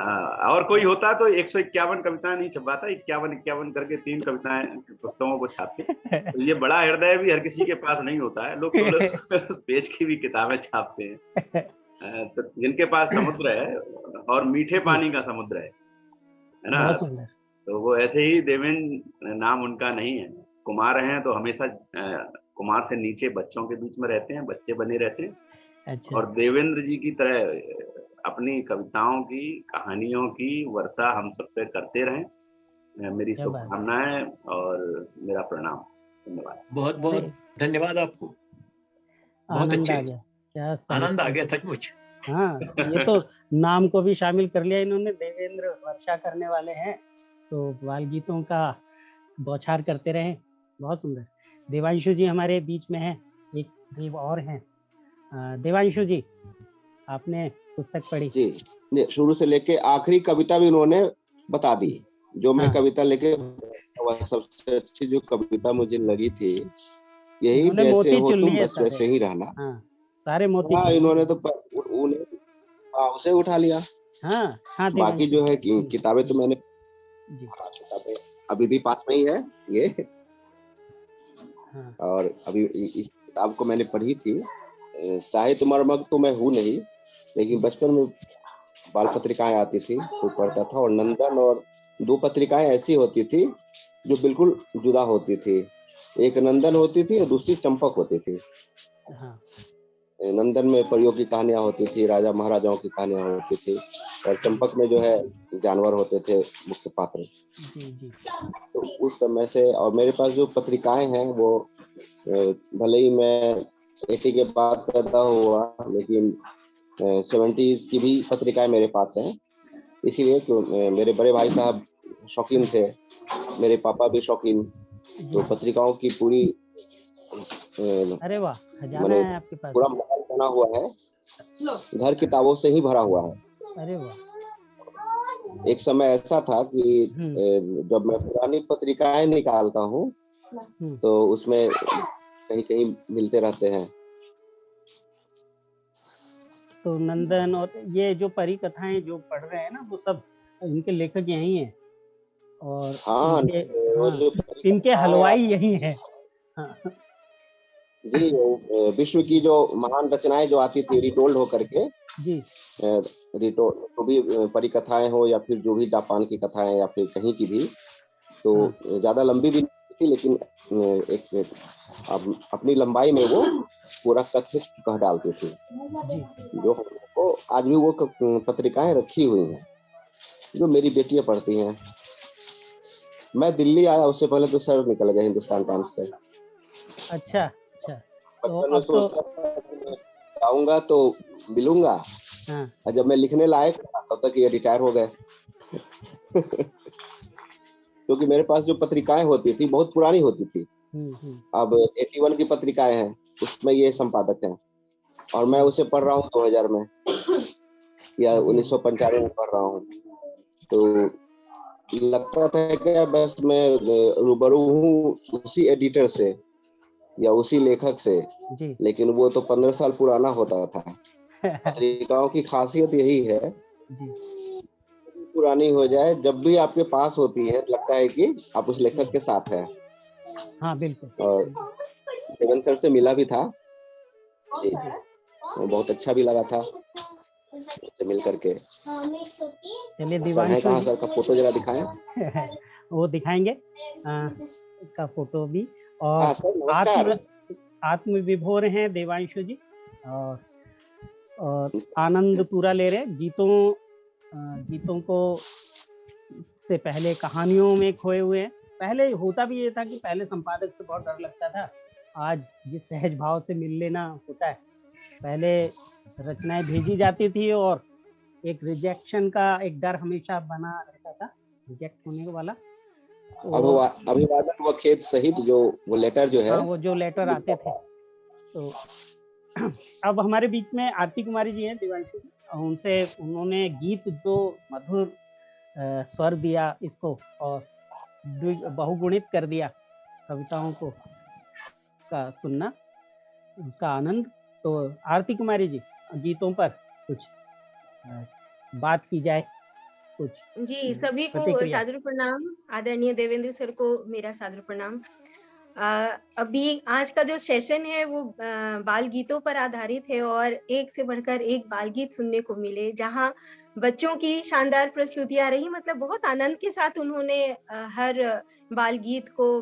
और कोई होता तो 151 कविताएं नहीं छपवाता, 51 करके 3 कविताएं पुस्तकों को छापते। तो ये बड़ा हृदय भी हर किसी के पास नहीं होता है, लोग 16 पेज की भी किताबें छापते हैं। तो जिनके पास समुद्र है और मीठे पानी का समुद्र है ना, बहुत सुंदर। तो वो ऐसे ही देवेंद्र नाम उनका नहीं है। कुमार हैं तो हमेशा कुमार से नीचे बच्चों के बीच में रहते हैं, बच्चे बने रहते हैं। अच्छा। और देवेंद्र जी की तरह अपनी कविताओं की, कहानियों की वर्षा हम सब पे करते रहें। मेरी क्या बात है। शुभकामनाएं और मेरा प्रणाम। धन्यवाद। बहुत बहुत धन्यवाद आपको। बहुत आनंद अच्छे, आ गया। क्या आनंद आ साहित्य। गया सचमुच। हाँ, ये तो नाम को भी शामिल कर लिया इन्होंने, देवेंद्र वर्षा करने वाले हैं, तो बाल गीतों का बौछार करते रहें। बहुत सुंदर। देवांशु जी हमारे बीच में हैं, एक देव और हैं। देवांशु जी, आपने पुस्तक पढ़ी? जी, शुरू से लेके आखिरी कविता भी उन्होंने बता दी। जो मैं कविता लेके, वह सबसे अच्छी जो कविता मुझे लगी थी यही, इन्होंने जैसे मोती हो चुन तुम लिए बस वैसे ही रहना। हाँ, सारे मोती हाँ, चुन लिए। इन्होंने तो उसे उठा लिया। हाँ हाँ, बाकी जो है कि किताबें तो मैंने, किताबें अभी भी पास में ही है ये। हाँ। और अभी इस किताब को मैंने पढ़ी थी। साहित्य मर्मज्ञ तो मैं हूँ नहीं, लेकिन बचपन में बाल पत्रिकाएं आती थी तो पढ़ता था। और नंदन और 2 पत्रिकाएं ऐसी होती थी जो बिल्कुल जुदा होती थी। एक नंदन होती थी और दूसरी चंपक होती थी। हाँ। नंदन में परियों की कहानियां होती थी, राजा महाराजाओं की कहानियां होती थी, और चंपक में जो है जानवर होते थे मुख्य पात्र। तो उस समय से, और मेरे पास जो पत्रिकाएं हैं वो भले ही मैं 80 के बाद पैदा हुआ, लेकिन 70s की भी पत्रिकाएं मेरे पास हैं। इसीलिए कि मेरे बड़े भाई साहब शौकीन थे, मेरे पापा भी शौकीन, तो पत्रिकाओं की पूरी अरे वाह, खजाना है आपके पास। पूरा महल बना हुआ है, घर किताबों से ही भरा हुआ है। अरे वाह। एक समय ऐसा था कि जब मैं पुरानी पत्रिकाएं निकालता हूँ तो उसमें कहीं कहीं मिलते रहते हैं। तो नंदन और ये जो परी कथाएं जो पढ़ रहे हैं ना, वो सब इनके लेखक यही हैं, और हाँ, इनके हलवाई यही हैं। हाँ। जी, विश्व की जो महान रचनाएं जो आती थी रिटोल्ड होकर के, जी, रिटोल्ड, तो भी परिकथाएं हो या फिर जो भी जापान की कथाएं या फिर कहीं की भी, तो ज्यादा लंबी भी नहीं थी, लेकिन एक अपनी लंबाई में वो पूरा कथ्य कह डालती थी। जो हमको आज भी वो पत्रिकाएं रखी हुई हैं, जो मेरी बेटियां पढ़ती हैं। मैं दिल्ली आया उससे पहले तो सर निकल गए हिंदुस्तान टाइम्स से। अच्छा। बचपन में सोचता था आऊंगा तो मिलूंगा, और जब मैं लिखने लायक तब तक ये रिटायर हो गए। क्योंकि मेरे पास जो पत्रिकाएं होती थी बहुत पुरानी होती थी। अब 81 की पत्रिकाएं हैं, उसमें ये संपादक हैं, और मैं उसे पढ़ रहा हूँ 2000 में या 1995 में पढ़ रहा हूँ। तो लगता था कि बस मैं रूबरू हूँ उसी एडिटर से या उसी लेखक से, लेकिन वो तो 15 साल पुराना होता था। पत्रिकाओं की खासियत यही है, पुरानी हो जाए जब भी आपके पास होती है लगता है कि आप उस लेखक के साथ हैं। हाँ बिल्कुल। और देवेंद्र सर से मिला भी था, जी, बहुत अच्छा भी लगा था से मिल करके। चलिए सर है कहाँ, सर का फोटो जरा दिखाएं। वो दिखाएंगे उसका फोटो भी। और हाँ सर, नमस्कार। आत्मविभोर हैं देवांशु जी, और और आनंद पूरा ले रहे हैं। गीतों को से पहले कहानियों में खोए हुए हैं। पहले होता भी ये था कि पहले संपादक से बहुत डर लगता था, आज जिस सहज भाव से मिल लेना होता है। पहले रचनाएं भेजी जाती थी और एक रिजेक्शन का एक डर हमेशा बना रहता था, रिजेक्ट होने वाला। अभिवादन व खेद सहित जो वो लेटर जो है, हाँ, वो जो लेटर आते थे। तो अब हमारे बीच में आरती कुमारी जी हैं, दिवांशु जी, उन्होंने गीत जो मधुर स्वर दिया इसको और बहुगुणित कर दिया कविताओं को का सुनना, उसका आनंद। तो आरती कुमारी जी, गीतों पर कुछ बात की जाए, कुछ जी। सभी को प्रतिक्रिया। सादर प्रणाम। आदरणीय देवेंद्र सर को मेरा सादर प्रणाम। अभी आज का जो सेशन है वो बाल गीतों पर आधारित है और एक से बढ़कर एक बाल गीत सुनने को मिले, जहां बच्चों की शानदार प्रस्तुतियां रही। मतलब बहुत आनंद के साथ उन्होंने हर बाल गीत को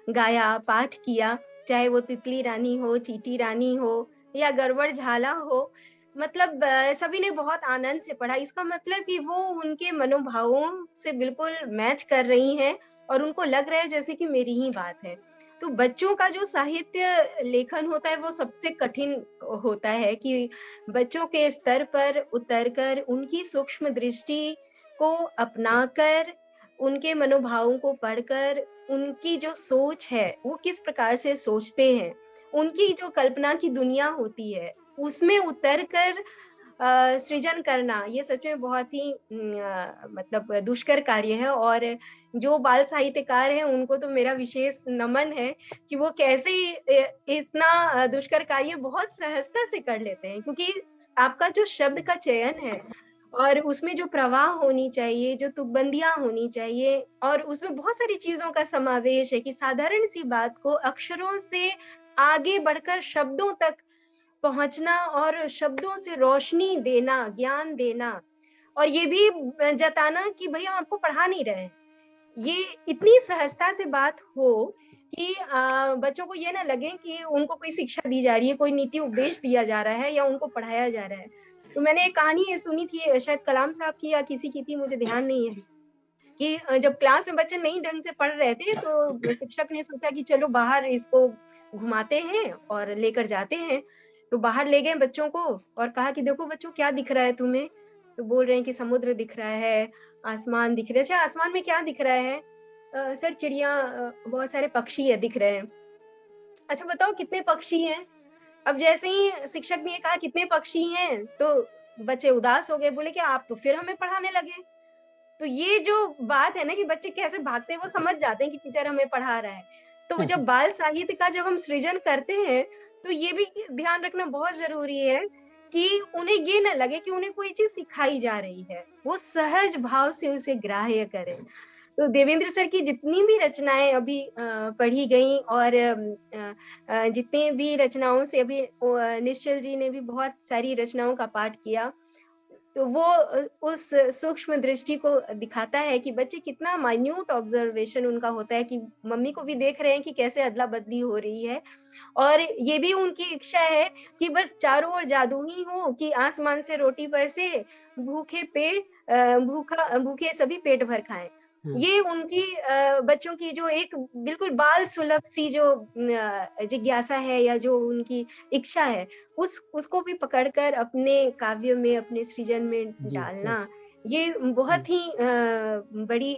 गाया, पाठ किया, चाहे वो तितली रानी हो, चींटी रानी हो या गड़बड़ झाला हो। मतलब सभी ने बहुत आनंद से पढ़ा। इसका मतलब कि वो उनके मनोभावों से बिल्कुल मैच कर रही हैं और उनको लग रहा है जैसे कि मेरी ही बात है। तो बच्चों का जो साहित्य लेखन होता है वो सबसे कठिन होता है कि बच्चों के स्तर पर उतरकर उनकी सूक्ष्म दृष्टि को अपनाकर, उनके मनोभावों को पढ़कर, उनकी जो सोच है वो किस प्रकार से सोचते हैं, उनकी जो कल्पना की दुनिया होती है उसमें उतरकर सृजन करना, ये सच में बहुत ही मतलब दुष्कर कार्य है। और जो बाल साहित्यकार हैं उनको तो मेरा विशेष नमन है कि वो कैसे इतना दुष्कर कार्य बहुत सहजता से कर लेते हैं, क्योंकि आपका जो शब्द का चयन है और उसमें जो प्रवाह होनी चाहिए, जो तुकबंदियां होनी चाहिए, और उसमें बहुत सारी चीजों का समावेश है कि साधारण सी बात को अक्षरों से आगे बढ़कर शब्दों तक पहुंचना और शब्दों से रोशनी देना, ज्ञान देना, और ये भी जताना कि भैया आपको पढ़ा नहीं रहे हैं। ये इतनी सहजता से बात हो कि बच्चों को ये ना लगे कि उनको कोई शिक्षा दी जा रही है, कोई नीति उपदेश दिया जा रहा है या उनको पढ़ाया जा रहा है। तो मैंने एक कहानी सुनी थी, शायद कलाम साहब की या किसी की थी, मुझे ध्यान नहीं है, कि जब क्लास में बच्चे नहीं ढंग से पढ़ रहे थे तो शिक्षक ने सोचा कि चलो बाहर इसको घुमाते हैं और लेकर जाते हैं। तो बाहर ले गए बच्चों को और कहा कि देखो बच्चों क्या दिख रहा है तुम्हें? तो बोल रहे हैं कि समुद्र दिख रहा है, आसमान दिख रहा है। अच्छा, आसमान में क्या दिख रहा है? सर चिड़िया, बहुत सारे पक्षी है दिख रहे हैं। अच्छा बताओ कितने पक्षी हैं? अब जैसे ही शिक्षक ने कहा कितने पक्षी हैं, तो बच्चे उदास हो गए, बोले कि आप तो फिर हमें पढ़ाने लगे। तो ये जो बात है ना कि बच्चे कैसे भागते हैं, वो समझ जाते हैं कि टीचर हमें पढ़ा रहा है। तो जब बाल साहित्य का जब हम सृजन करते हैं तो ये भी ध्यान रखना बहुत जरूरी है कि उन्हें ये ना लगे कि उन्हें कोई चीज सिखाई जा रही है, वो सहज भाव से उसे ग्राह्य करें। तो देवेंद्र सर की जितनी भी रचनाएं अभी पढ़ी गई और जितने भी रचनाओं से अभी निश्चल जी ने भी बहुत सारी रचनाओं का पाठ किया, तो वो उस सूक्ष्म दृष्टि को दिखाता है कि बच्चे कितना माइन्यूट ऑब्जर्वेशन उनका होता है, कि मम्मी को भी देख रहे हैं कि कैसे अदला बदली हो रही है, और ये भी उनकी इच्छा है कि बस चारों ओर जादू ही हो, कि आसमान से रोटी बरसे, भूखे सभी पेट भर खाएं। ये उनकी बच्चों की जो एक बिल्कुल बाल सुलभ सी जो जिज्ञासा है या जो उनकी इच्छा है, उसको भी पकड़कर अपने काव्य में, अपने सृजन में डालना, ये बहुत ही बड़ी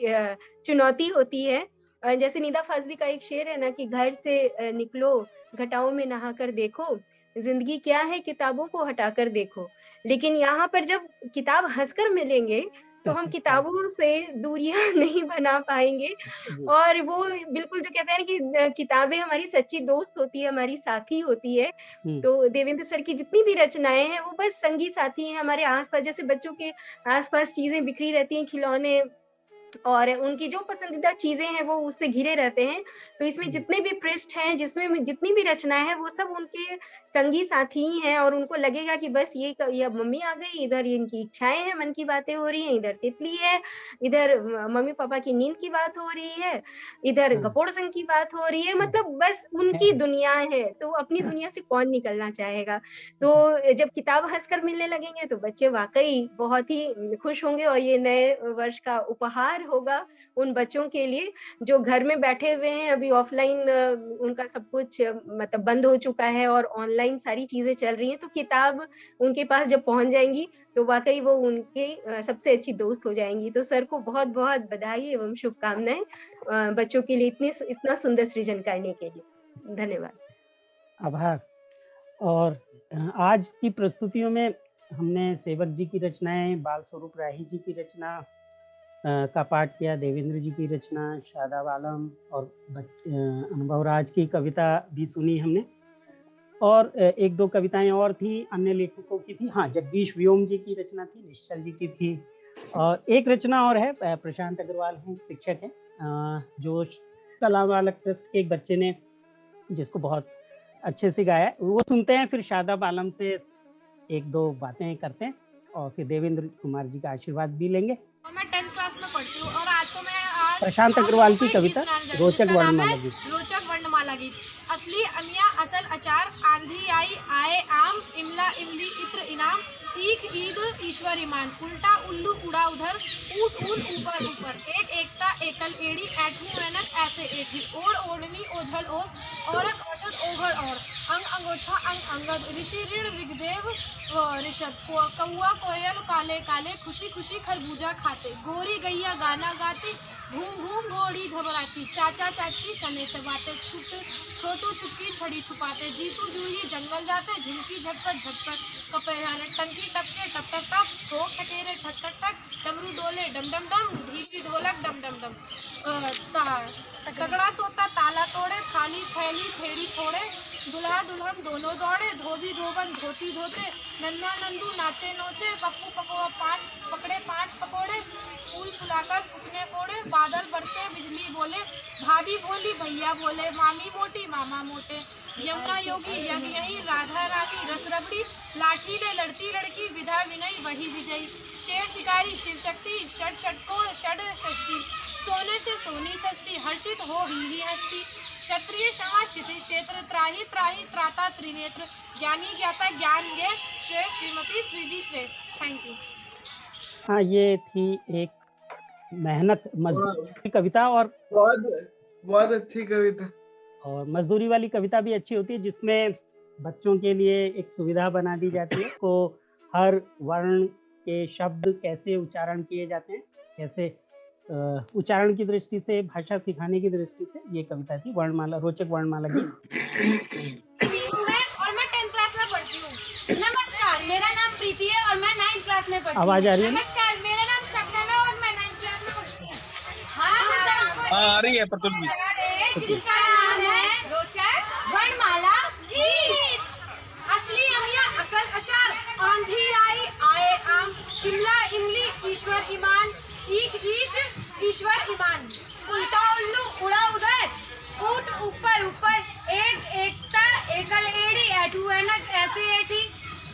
चुनौती होती है। जैसे निदा फजली का एक शेर है ना कि घर से निकलो घटाओं में नहाकर देखो, जिंदगी क्या है किताबों को हटाकर देखो। लेकिन यहाँ पर जब किताब हंसकर मिलेंगे तो हम किताबों से दूरियां नहीं बना पाएंगे, और वो बिल्कुल जो कहते हैं कि किताबें हमारी सच्ची दोस्त होती है, हमारी साथी होती है। तो देवेंद्र सर की जितनी भी रचनाएं हैं वो बस संगी साथी हैं हमारे आसपास। जैसे बच्चों के आसपास चीजें बिखरी रहती हैं, खिलौने, और उनकी जो पसंदीदा चीजें हैं वो उससे घिरे रहते हैं। तो इसमें जितने भी पृष्ठ हैं, जिसमें जितनी भी रचना है, वो सब उनके संगी साथी ही हैं और उनको लगेगा कि बस ये मम्मी आ गई, इधर इनकी इच्छाएं हैं, मन की बातें हो रही हैं, इधर तितली है, इधर मम्मी पापा की नींद की बात हो रही है, इधर गपोड़ संग की बात हो रही है, मतलब बस उनकी दुनिया है। तो अपनी दुनिया से कौन निकलना चाहेगा। तो जब किताब हंसकर मिलने लगेंगे तो बच्चे वाकई बहुत ही खुश होंगे और ये नए वर्ष का उपहार होगा उन बच्चों के लिए जो घर में बैठे हुए हैं। अभी ऑफलाइन उनका सब कुछ मतलब बंद हो चुका है और ऑनलाइन सारी चीजें चल रही हैं, तो किताब उनके पास जब पहुंच जाएंगी तो वाकई वो उनके सबसे अच्छी दोस्त हो जाएंगी। तो सर को बहुत बहुत बधाई एवं शुभकामनाएं बच्चों के लिए इतना सुंदर सृजन करने के लिए। धन्यवाद। आभार। और आज की प्रस्तुतियों में हमने सेवक जी की रचनाएं, बाल स्वरूप राही जी की रचना का पाठ किया, देवेंद्र जी की रचना, शादाब आलम और अनुभव राज की कविता भी सुनी हमने, और एक दो कविताएं और थी अन्य लेखकों की थी। हाँ, जगदीश व्योम जी की रचना थी, निश्चल जी की थी, और एक रचना और है, प्रशांत अग्रवाल हैं, शिक्षक हैं, जो सलाम वालक ट्रस्ट के एक बच्चे ने जिसको बहुत अच्छे से गाया, वो सुनते हैं, फिर शादाब आलम से एक दो बातें करते हैं और फिर देवेंद्र कुमार जी का आशीर्वाद भी लेंगे। मैं 10th क्लास में पढ़ती हूँ और आज को मैं प्रशांत अग्रवाल की कविता रोचक वर्णमाला गीत। रोचक वर्णमाला गीत। असली अनिया असल अचार, आंधी आई आए आम, इमला इमली इत्र इनाम, ईख ईद ईश्वर ईमान, उल्टा उल्लू उड़ा उधर, ऊट ऊन ऊपर ऊपर, एक एकता एकल एड़ी, ऐठू ऐनक ऐसे एठी, ओढ़ ओढ़नी ओझल ओस, औरत औषध ओघड़ और, अंग अंगोछा अंग अंगद, ऋषि ऋण ऋगदेव ऋषभ, कौआ कोयल काले काले, खुशी खुशी खरबूजा खाते, गोरी गैया गाना गाती, घूम घूम घोड़ी घबराती, चाचा चाची चने चबाते, छोटू छुपकी छड़ी छुपाते, जीतू जूही जंगल जाते, झुमकी झटपट झटपट, कपेहारे टंकी टपके टप टप टप, ठोक ठकेरे ठक ठक ठक, डमरू डोले डम डम डम, ढीली ढोलक डम डम डम, तगड़ा तोता ताला तोड़े, थाली थैली थेड़ी थोड़े, दुल्हा दुल्हन दोनों दौड़े, धोबी धोबन धोती धोते, नन्ना नंदू नाचे नोचे, पप्पू पकौड़ा पाँच पकौड़े, फूल फुलाकर फुकने फोड़े, बादल बरसे बिजली बोले, भाभी बोली भैया बोले, मामी मोटी मामा मोटे, यमुना योगी यज्ञ यही, राधा रानी रस रबड़ी, लाठी ले लड़ती लड़की, विधा विनय वही विजयी, शेर शिकारी शिव शक्ति, षट षटकोण षड षष्ठी, सोने से सोनी सस्ती, हर्षित हो हिंदी हस्ती, क्षत्रिय क्षमा क्षिति क्षेत्र, त्राही त्राही त्राता त्रिनेत्र, ज्ञानी ज्ञाता ज्ञान गे, श्रेय श्रीमती श्रीजी श्रेय। Thank you. हाँ, ये थी एक मेहनत मजदूरी की कविता, और बहुत अच्छी कविता। और मजदूरी वाली कविता भी अच्छी होती है जिसमें बच्चों के लिए एक सुविधा बना दी जाती है, को हर वर्ण के शब्द कैसे उच्चारण किए जाते हैं, कैसे उच्चारण की दृष्टि से, भाषा सिखाने की दृष्टि से ये कविता थी वर्णमाला, रोचक वर्णमाला गीत। और मैं 10th क्लास में पढ़ती हूँ। नमस्कार, मेरा नाम प्रीति है और मैं 9th क्लास में पढ़ती हूँ। आवाज आ रही है? नमस्कार, मेरा नाम शबनम है और मैं 9th क्लास में पढ़ती हूँ। हाँ, आ रही है प्रतुल जी। जिसका नाम है रोचक वर्णमाला गीत। असली अमिया असल अचार, आंधी आई आए आम, इमला इमली ईश्वर ईमान, ईख ईश ईश्वर ईमान, उल्टा उल्लू उड़ा उधर, ऊट ऊपर ऊपर, एक एकता एकल एड़ी, ऐठू ऐनक ऐसे ऐठी,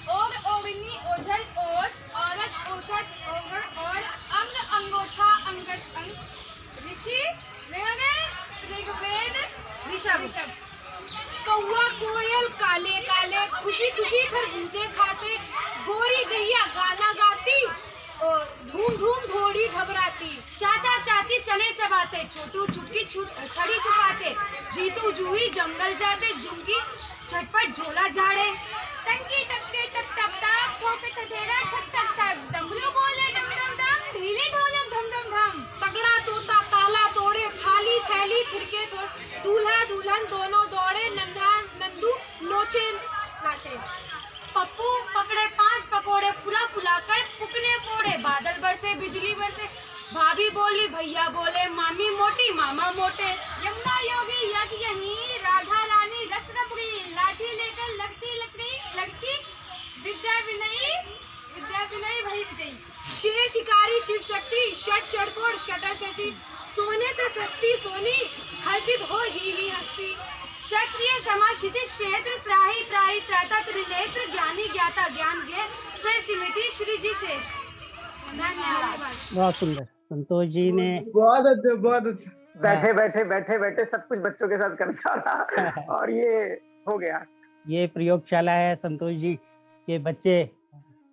ओढ़ ओढ़नी ओझल ओस, औरत औषध ओघड़ और, अंग अंगोछा अंगद अंग, ऋषि ऋग्वेद ऋषभ, कौआ कोयल काले काले, खुशी खुशी खरबूजे खाते, गोरी गैया गाना गाती, धूम धूम घोड़ी घबराती, चाचा चाची चने चबाते, छोटू चुटकी छड़ी छुपाते, जीतू जूही जंगल जाते, झुमकी झटपट झोला झाड़े, टंकी टपके टप टप टप, ठोके ठठेरा ठक ठक ठक, डमरू बोले डम डम डम, ढीले ढोलक ढम ढम ढम, तगड़ा तोता ताला तोड़े, थाली थैली थिरके दूल्हा दुल्हन दोनों दौड़े, नन्हा नंदू नोचे नाचे, पप्पू पकड़े 5 पकोड़े, फुला फुलाकर फुकने फोड़े, बादल बरसे बिजली बरसे, भाभी बोली भैया बोले, मामी मोटी मामा मोटे, यमुना योगी यज्ञ यही, राधा रानी रस रबड़ी, लाठी लेकर लगती विद्या विनयी वही विजयी। शेर शिकारी शिव शक्ति, षट षटकोण शटाशटी, सोने से सस्ती सोनी, हर्षित हो ही हस्ती। क्षत्रिय क्षमा क्षितिज क्षेत्र, त्राही त्राही त्राता त्रिनेत्र, ज्ञानी ज्ञाता ज्ञान ज्ञे, श्री श्रीमती श्री जी शेष। धन्यवाद। बहुत सुंदर। संतोष जी ने बहुत अच्छे, बहुत अच्छे। बैठे सब कुछ बच्चों के साथ करता था और ये हो गया। ये प्रयोगशाला है संतोष जी के बच्चे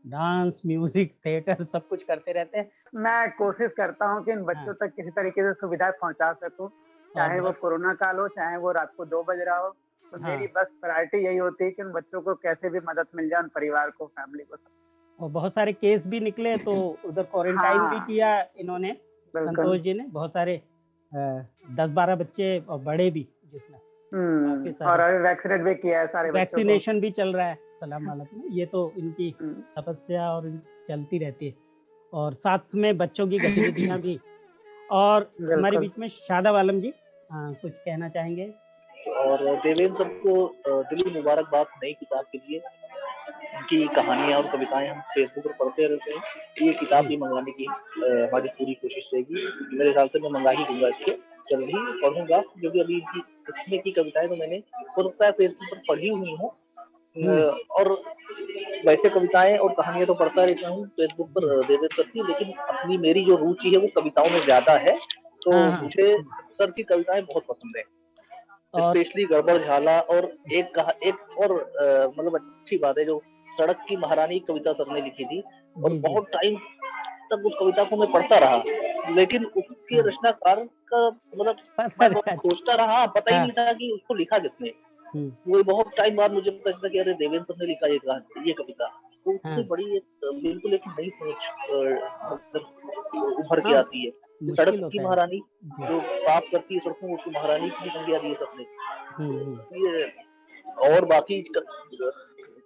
डांस, म्यूजिक, थिएटर सब कुछ करते रहते हैं। मैं कोशिश करता हूँ कि इन बच्चों तक किसी तरीके से सुविधा पहुँचा सकूँ, चाहे वो कोरोना काल हो, चाहे वो रात को 2 बज रहा हो। तो मेरी बस प्रायोरिटी यही होती है कि उन बच्चों को कैसे भी मदद मिल जाए, उन परिवार को, फैमिली को। और बहुत सारे केस भी निकले तो उधर क्वारंटाइन भी किया इन्होंने, संतोष जी ने। बहुत सारे 10-12 बच्चे और बड़े भी जिसमें और अभी वैक्सीनेट भी किया है सारे बच्चों को। वैक्सीनेशन भी चल रहा है सलाम वालक में। ये तो इनकी तपस्या और चलती रहती है। और साथ में बच्चों की गतिविधियां भी। और हमारे बीच में शादाब आलम जी कुछ कहना चाहेंगे? और देवेंद्र सर को दिली मुबारकबाद नई किताब के लिए। उनकी कहानियां और कविताएं हम फेसबुक पर पढ़ते रहते हैं। ये किताब भी मंगवाने की हमारी पूरी कोशिश रहेगी। मेरे ख्याल से मैं मंगा ही दूंगा इसको, जल्द ही पढ़ूंगा, क्योंकि अभी इसमें की कविताएं तो मैंने हो सकता है फेसबुक पर पढ़ी हुई हूँ, और वैसे कविताएं और कहानियां तो पढ़ता रहता हूँ फेसबुक पर देवेंद्र सर की, लेकिन अपनी मेरी जो रुचि है वो कविताओं में ज्यादा है। तो मुझे सर की कविताएं बहुत पसंद है, स्पेशली गड़बड़ झाला। और एक और मतलब अच्छी बात है, जो सड़क की महारानी कविता सर ने लिखी थी, और बहुत टाइम तक उस कविता को मैं पढ़ता रहा, लेकिन उसके रचनाकार का मतलब मैं सोचता रहा, पता ही नहीं था कि उसको लिखा किसने। वो बहुत टाइम बाद मुझे पता चला कि अरे देवेंद्र सर ने लिखा ये कविता। तो उससे बड़ी बिल्कुल एक नई सोच उभर के आती है। सड़क की महारानी जो साफ करती है सड़कों, उसको महारानी की संज्ञा दी है सबने। ये और बाकी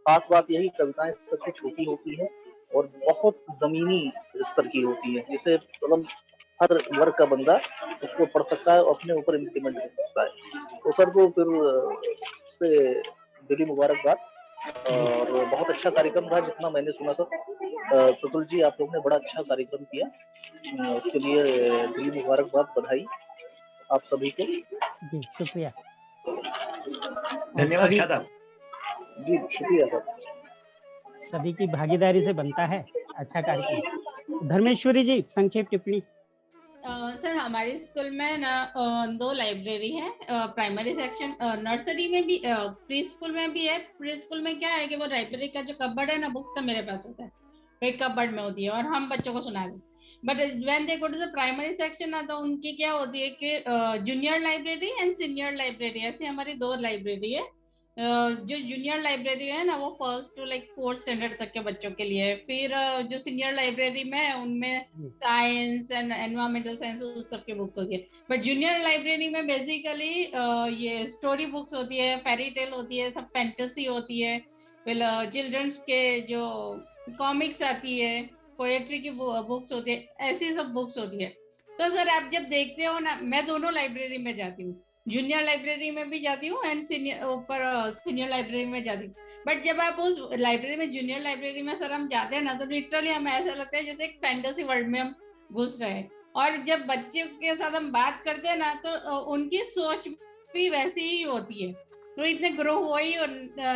खास बात यही, कविताएं सबसे छोटी होती है और बहुत जमीनी स्तर की होती है, जिसे मतलब हर वर्ग का बंदा उसको पढ़ सकता है और अपने ऊपर इम्प्लीमेंट कर सकता है। तो सर को फिर से दिली मुबारकबाद। और बहुत अच्छा कार्यक्रम रहा जितना मैंने सुना सर। प्रतुल जी, आप लोग ने बड़ा अच्छा कार्यक्रम किया, उसके लिए दिली मुबारकबाद, बधाई आप सभी को। जी शुक्रिया, धन्यवाद शादाब जी, शुक्रिया सर। सभी की भागीदारी से बनता है अच्छा कार्यक्रम। धर्मेश्वरी जी, संक्षेप टिप्पणी। सर हमारे स्कूल में ना 2 लाइब्रेरी है, प्राइमरी सेक्शन, नर्सरी में भी, प्री स्कूल में भी है। प्री स्कूल में क्या है कि वो लाइब्रेरी का जो कबर्ड है ना, बुक तो मेरे पास होता है, एक कबर्ड में होती है और हम बच्चों को सुना दें। But when they go to the primary section ना, तो उनकी क्या होती है कि junior library and senior library, ऐसी हमारी 2 लाइब्रेरी है। जो जूनियर लाइब्रेरी है ना, वो 1st to 4th स्टैंडर्ड तक के बच्चों के लिए। फिर जो सीनियर लाइब्रेरी में है, उनमें साइंस एंड एनवायरमेंटल साइंस उस सब की बुक्स होती है। बट जूनियर लाइब्रेरी में बेसिकली ये स्टोरी बुक्स होती है, फेरी टेल होती है, सब फैंटेसी होती है, फिर चिल्ड्रंस के जो कॉमिक्स आती है, पोएट्री की बुक्स होती है, ऐसी सब बुक्स होती है। तो सर आप जब देखते हो ना, मैं दोनों लाइब्रेरी में जाती हूँ, जूनियर लाइब्रेरी में भी जाती हूँ एंड सीनियर लाइब्रेरी में जाती हूँ। बट जब आप उस लाइब्रेरी में, जूनियर लाइब्रेरी में सर हम जाते हैं ना, तो लिटरली हमें ऐसा लगता है जैसे एक फैंटेसी वर्ल्ड में हम घुस रहे हैं। और जब बच्चे के साथ हम बात करते हैं ना, तो उनकी सोच भी वैसी ही होती है, तो इतने ग्रो हुए ही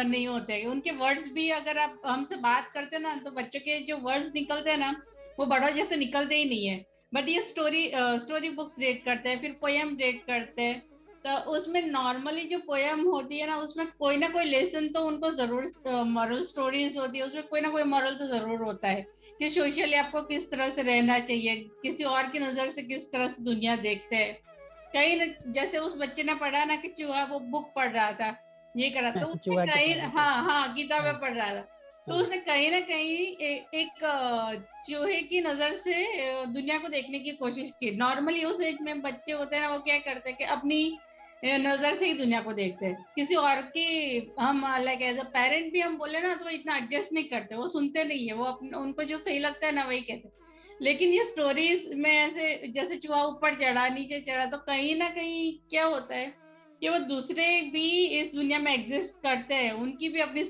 नहीं होते उनके वर्ड्स भी। अगर आप हमसे बात करते हैं ना, तो बच्चों के जो वर्ड्स निकलते हैं ना, वो बड़ों जैसे निकलते ही नहीं है। बट ये स्टोरी बुक्स रीड करते हैं, फिर पोएम रीड करते हैं, तो उसमें नॉर्मली जो पोएम होती है ना, उसमें कोई ना कोई लेसन तो उनको जरूर, मॉरल स्टोरीज होती है, उसमें कोई ना कोई मॉरल तो जरूर होता है कि सोशली आपको किस तरह से रहना चाहिए, किसी और की नजर से किस तरह से दुनिया देखते हैं। कहीं जैसे उस बच्चे ने पढ़ा ना कि चूहा, वो बुक पढ़ रहा था, ये करा, तो उसने कहीं किताबें पढ़ रहा था, तो उसने कहीं ना कहीं एक चूहे की नजर से दुनिया को देखने की कोशिश की। नॉर्मली उस एज में बच्चे होते हैं ना, वो क्या करते हैं कि अपनी नजर से ही दुनिया को देखते हैं, किसी और की, हम लाइक एज अ पेरेंट भी हम बोले ना, तो वो इतना एडजस्ट नहीं करते, वो सुनते नहीं है, वो उनको जो सही लगता है ना वही कहते हैं। लेकिन ये स्टोरीज में ऐसे जैसे चूहा ऊपर चढ़ा, नीचे चढ़ा, तो कहीं ना कहीं क्या होता है कि वो दूसरे भी इस दुनिया में एग्जिस्ट करते हैं, उनकी भी अपनी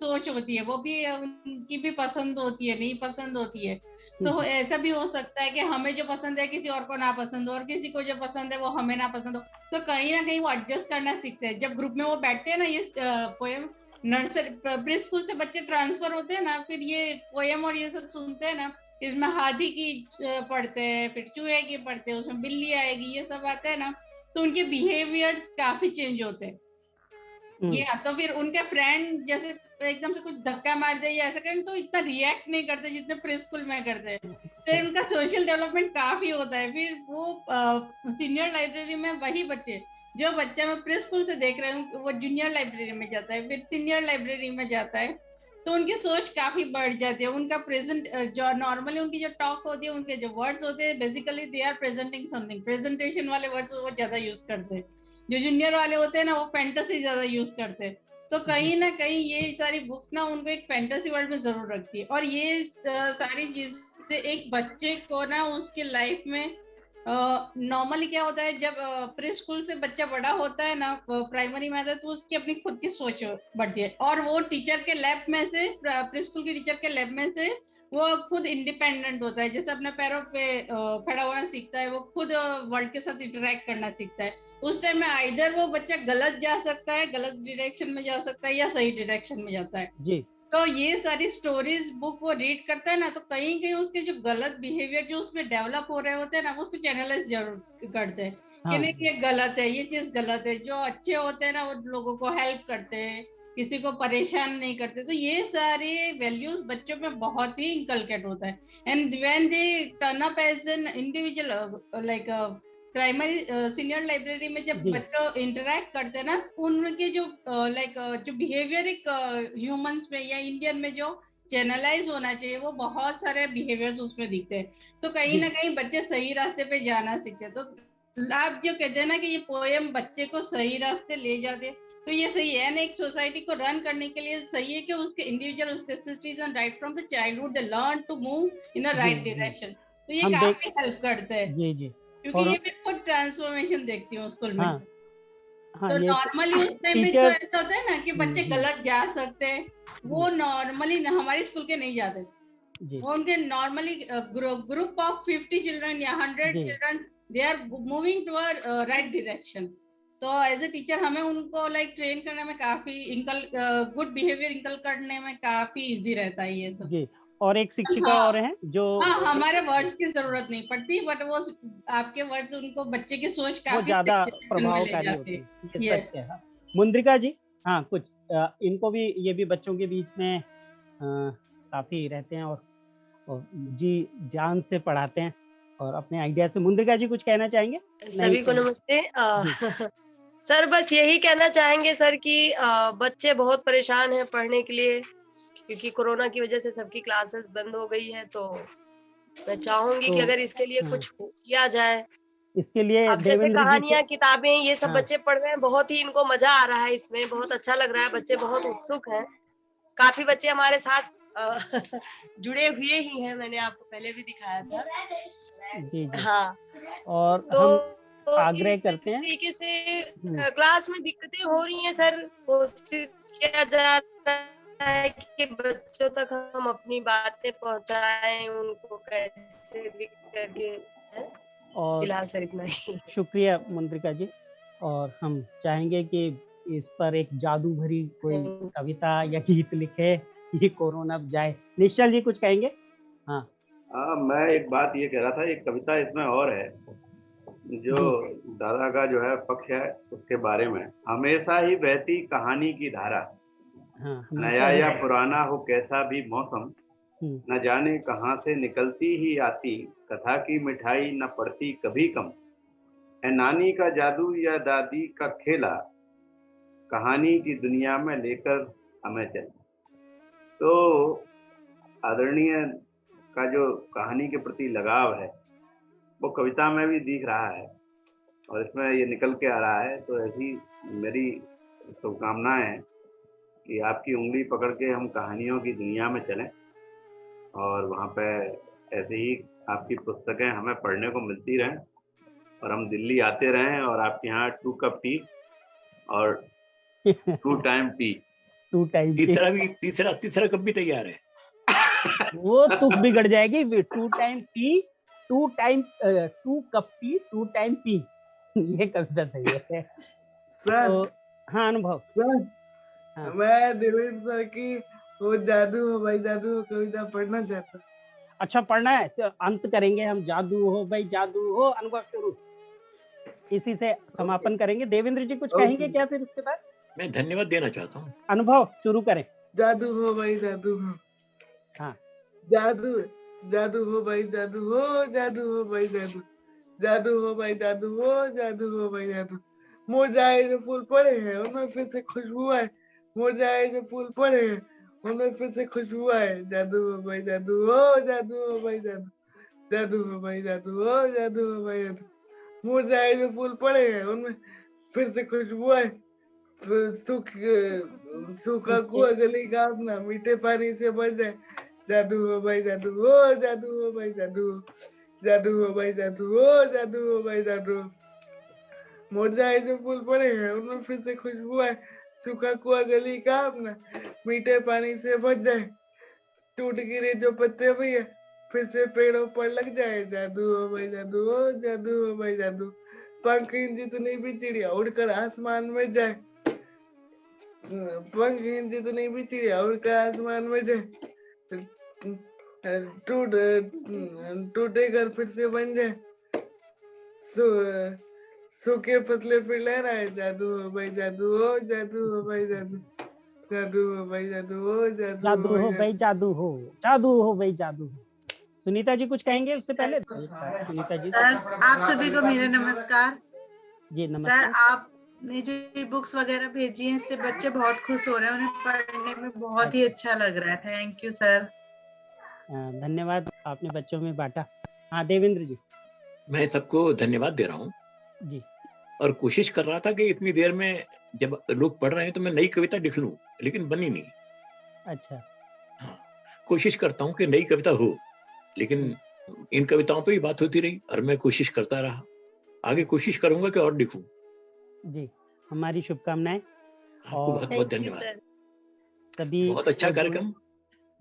सोच होती है, वो भी उनकी भी पसंद होती है, नहीं पसंद होती है। तो ऐसा भी हो सकता है कि हमें जो पसंद है किसी और को ना पसंद हो, और किसी को जो पसंद है वो हमें ना पसंद हो। तो कहीं ना कहीं वो एडजस्ट करना सीखते हैं। जब ग्रुप में वो बैठते हैं ना, ये पोएम नर्सरी प्री स्कूल से बच्चे ट्रांसफर होते हैं ना, फिर ये पोएम और ये सब सुनते हैं ना, इसमें हाथी की पढ़ते हैं, फिर चूहे की पढ़ते हैं, उसमें बिल्ली आएगी, ये सब आता है ना, तो उनके बिहेवियर्स काफी चेंज होते हैं। ये तो फिर उनके फ्रेंड जैसे एकदम से कुछ धक्का मार दे या ऐसा करें तो इतना रिएक्ट नहीं करते जितने प्री स्कूल में करते हैं। तो उनका सोशल डेवलपमेंट काफी होता है। फिर वो सीनियर लाइब्रेरी में वही बच्चे जो बच्चा मैं प्री स्कूल से देख रही हूँ, वो जूनियर लाइब्रेरी में जाता है, फिर सीनियर लाइब्रेरी में जाता है, तो उनकी सोच काफी बढ़ जाती है। उनका प्रेजेंट जो नॉर्मली उनकी जो टॉक होती है, उनके जो वर्ड्स होते हैं, basically they are presenting something, presentation वाले वर्ड्स वो ज्यादा यूज करते हैं। जो जूनियर वाले होते हैं ना, वो फैंटेसी ज्यादा यूज करते हैं। तो कहीं ना कहीं ये सारी बुक्स ना उनको एक फैंटेसी वर्ल्ड में जरूर रखती है। और ये सारी चीजें एक बच्चे को ना उसके लाइफ में नॉर्मली क्या होता है, जब प्री स्कूल से बच्चा बड़ा होता है ना प्राइमरी में आता है, तो उसकी अपनी खुद की सोच बढ़ती है, और वो टीचर के लैब में से, प्री स्कूल के टीचर के लैब में से वो खुद इंडिपेंडेंट होता है, जैसे अपने पैरों पे खड़ा होना सीखता है, वो खुद वर्ल्ड के साथ इंटरेक्ट करना सीखता है। उस टाइम में आइदर वो बच्चा गलत जा सकता है, गलत डायरेक्शन में जा सकता है, या सही डायरेक्शन में जाता है जी। तो ये सारी स्टोरीज बुक वो रीड करता है ना, तो कहीं कहीं उसके जो गलत बिहेवियर जो उसमें डेवलप हो रहे होते हैं ना, वो उसको चैनलाइज जरूर करते हैं कि नहीं ये गलत है, ये चीज गलत है। जो अच्छे होते हैं ना, वो लोगों को हेल्प करते हैं, किसी को परेशान नहीं करते। तो ये सारे वैल्यूज बच्चों में बहुत ही इंकलकेट होता है। And when they turn up as an individual like primary senior library में जब बच्चों इंटरेक्ट करते हैं ना, उनके जो लाइक जो बिहेवियर एक ह्यूमंस में या इंडियन में जो चैनलाइज होना चाहिए, वो बहुत सारे बिहेवियर्स उसमें दिखते हैं। तो कहीं ना कहीं बच्चे सही रास्ते पे जाना सीखते हैं। तो आप जो कहते हैं ना कि ये पोएम बच्चे को सही रास्ते ले जाते हैं, तो ये सही है ना। एक सोसाइटी को रन करने के लिए सही है कि उसके इंडिविजुअल, उसके citizen right from the childhood they learn to move in a right direction. तो ये काफी हेल्प करते हैं। जी जी, क्योंकि ये मैं खुद ट्रांसफॉर्मेशन देखती हूँ स्कूल में। तो ये नॉर्मली उस टाइम पे जो ऐसा होता है ना कि बच्चे गलत जा सकते हैं, वो नॉर्मली हमारे स्कूल के नहीं जाते। वो उनके नॉर्मली ग्रुप ऑफ 50 चिल्ड्रन या 100 children, they are moving toward right direction. तो एज ए टीचर हमें उनको लाइक ट्रेन करने में काफी गुड बिहेवियर इंकल करने में काफी इजी रहता है ये सब। जी। और एक शिक्षिका और हैं जो हमारे वर्ड्स की जरूरत नहीं पड़ती, बट वो आपके वर्ड्स उनको बच्चे की सोच काफी ज्यादा प्रभावकारी होती है। ये सच है। मुंद्रिका जी, हाँ कुछ इनको भी, ये भी बच्चों के बीच में काफी रहते हैं और जी जान से पढ़ाते हैं और अपने आइडिया से। मुंद्रिका जी कुछ कहना चाहेंगे? सभी को नमस्ते। सर बस यही कहना चाहेंगे सर कि बच्चे बहुत परेशान हैं पढ़ने के लिए, क्योंकि कोरोना की वजह से सबकी क्लासेस बंद हो गई है। तो मैं चाहूंगी कि अगर इसके लिए कुछ किया जाए। इसके लिए अब जैसे कहानियां, किताबें, ये सब बच्चे पढ़ रहे हैं, बहुत ही इनको मजा आ रहा है इसमें, बहुत अच्छा लग रहा है, बच्चे बहुत उत्सुक हैं। काफी बच्चे हमारे साथ जुड़े हुए ही हैं, मैंने आपको पहले भी दिखाया था। जी जी। हाँ, और तो हम आग्रह करते हैं तरीके से क्लास में दिक्कतें हो रही हैं सर, कोशिश किया जा रहा है कि बच्चों तक हम अपनी बातें पहुंचाएं, उनको कैसे भी करके। और फिलहाल सर इतना ही। शुक्रिया मुंद्रिका जी। और हम चाहेंगे कि इस पर एक जादू भरी कोई कविता या गीत लिखे, ये कोरोना जाए। निश्चल जी कुछ कहेंगे? हाँ मैं एक बात ये कह रहा था, एक कविता इसमें और है जो दादा का जो है पक्ष है उसके बारे में। हमेशा ही बहती कहानी की धारा, नया या पुराना हो कैसा भी मौसम, न जाने कहाँ से निकलती ही आती, कथा की मिठाई न पड़ती कभी कम, है नानी का जादू या दादी का खेला, कहानी की दुनिया में लेकर हमें चले। तो आदरणीय का जो कहानी के प्रति लगाव है वो कविता में भी दिख रहा है और इसमें ये निकल के आ रहा है। तो ऐसी मेरी शुभकामनाएं हैं कि आपकी उंगली पकड़ के हम कहानियों की दुनिया में चलें और वहाँ पे ऐसे ही आपकी पुस्तकें हमें पढ़ने को मिलती रहें और हम दिल्ली आते रहें और आपके यहाँ 2 कप टी और 2 टाइम टी 2 टाइम टी। तीसरा कब भी तैयार है। वो तुक बिगड़ जाएगी। 2 time T, 2 cup T, 2 time P. ये कविता सही है सर। तो हाँ अनुभव। सर हाँ। मैं देवेंद्र सर की वो जादू हो भाई जादू हो कविता पढ़ना चाहता हूँ। अच्छा पढ़ना है तो अंत करेंगे हम। जादू हो भाई जादू हो, अनुभव शुरू। इसी से समापन करेंगे। देवेंद्र जी कुछ कहेंगे क्या फिर उसके बाद? मैं धन्यवाद देना चाहता हूँ। अनुभव शुरू करें। जादू हो भाई जादू हो। हाँ। जादू जादू हो भाई जादू हो, जादू हो भाई जादू, जादू हो भाई जादू हो, जादू हो भाई जादू। मुरझाए जो फूल पड़े हैं उनमें फिर से खुशबू आए, मुरझाए जो फूल पड़े हैं उनमें फिर से खुशबू आए। जादू हो भाई जादू हो, जादू हो भाई जादू, जादू हो भाई जादू हो, जादू हो भाई जादू। मुरझाए जो फूल पड़े हैं उनमें फिर से खुशबू आए। सूखा कुआं गली का अपना मीठे पानी से भर जाए। जादू हो भाई जादू हो, जादू हो भाई जादू, जादू हो भाई जादू हो, जादू हो भाई जादू। मुरझाए जो फूल पड़े हैं उनमें फिर से खुशबू आए। सूखा कुआं गली का अपना मीठे पानी से भर जाए। टूट गिरे जो पत्ते भैया फिर से पेड़ों पर लग जाए। जादू हो भाई जादू हो, जादू हो भाई जादू। पंख जितनी भी चिड़िया उड़कर आसमान में जाए, पंख जितनी भी चिड़िया उड़कर आसमान में जाए। टूटे घर फिर से बन जाए। सूखे फसले फिर लहराए। जादू हो भाई जादू हो, जादू हो भाई जादू, जादू हो भाई जादू हो, जादू हो भाई जादू हो, जादू हो भाई जादू हो। सुनीता जी कुछ कहेंगे उससे पहले? सुनीता जी। सर आप सभी को मेरा नमस्कार। जी नमस्कार। सर आपने जो ये बुक्स वगैरह भेजी हैं इससे बच्चे बहुत खुश हो रहे हैं, उन्हें पढ़ने में बहुत ही अच्छा लग रहा है। Thank you sir. धन्यवाद, आपने बच्चों में बांटा। हाँ देवेंद्र जी। मैं सबको धन्यवाद दे रहा हूँ जी। और कोशिश कर रहा था कि इतनी देर में जब लोग पढ़ रहे हैं तो मैं नई कविता लिख लूं, लेकिन बनी नहीं। अच्छा। हाँ, कोशिश करता हूँ कि नई कविता हो, लेकिन इन कविताओं पे ही बात होती रही और मैं कोशिश करता रहा। आगे कोशिश करूंगा कि और लिखूं। जी हमारी शुभकामनाएं। आपको बहुत बहुत धन्यवाद। सभी बहुत अच्छा कार्यक्रम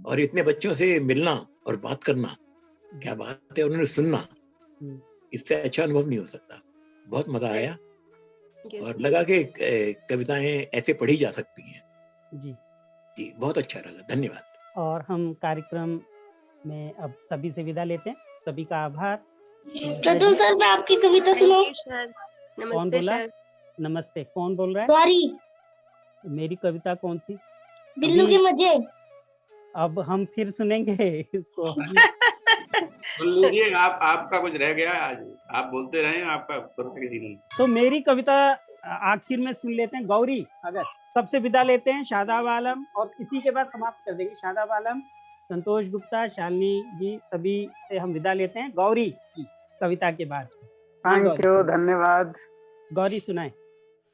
और इतने बच्चों से मिलना और बात करना, क्या बात है, उन्होंने सुनना, इससे अच्छा अनुभव नहीं हो सकता। बहुत मजा आया और लगा कि कविताएं ऐसे पढ़ी जा सकती हैं। जी जी बहुत अच्छा लगा, धन्यवाद। और हम कार्यक्रम में अब सभी से विदा लेते हैं। सभी का आभार। प्रदुल सर मैं आपकी कविता सुनाऊं? कौन बोला? नमस्ते, कौन बोल रहा है? सॉरी, मेरी कविता कौन सी? बिल्लू के मजे। अब हम फिर सुनेंगे इसको। सुन लीजिए, आपका कुछ रह गया आज, आप बोलते रहे, आपका कविता के जीवन। तो मेरी कविता आखिर में सुन लेते हैं। गौरी, अगर सबसे विदा लेते हैं शादाब आलम और इसी के बाद समाप्त कर देंगे। शादाब आलम, संतोष गुप्ता, शालिनी जी, सभी से हम विदा लेते हैं गौरी की कविता के बाद से। थैंक यू, धन्यवाद। गौरी सुनाए।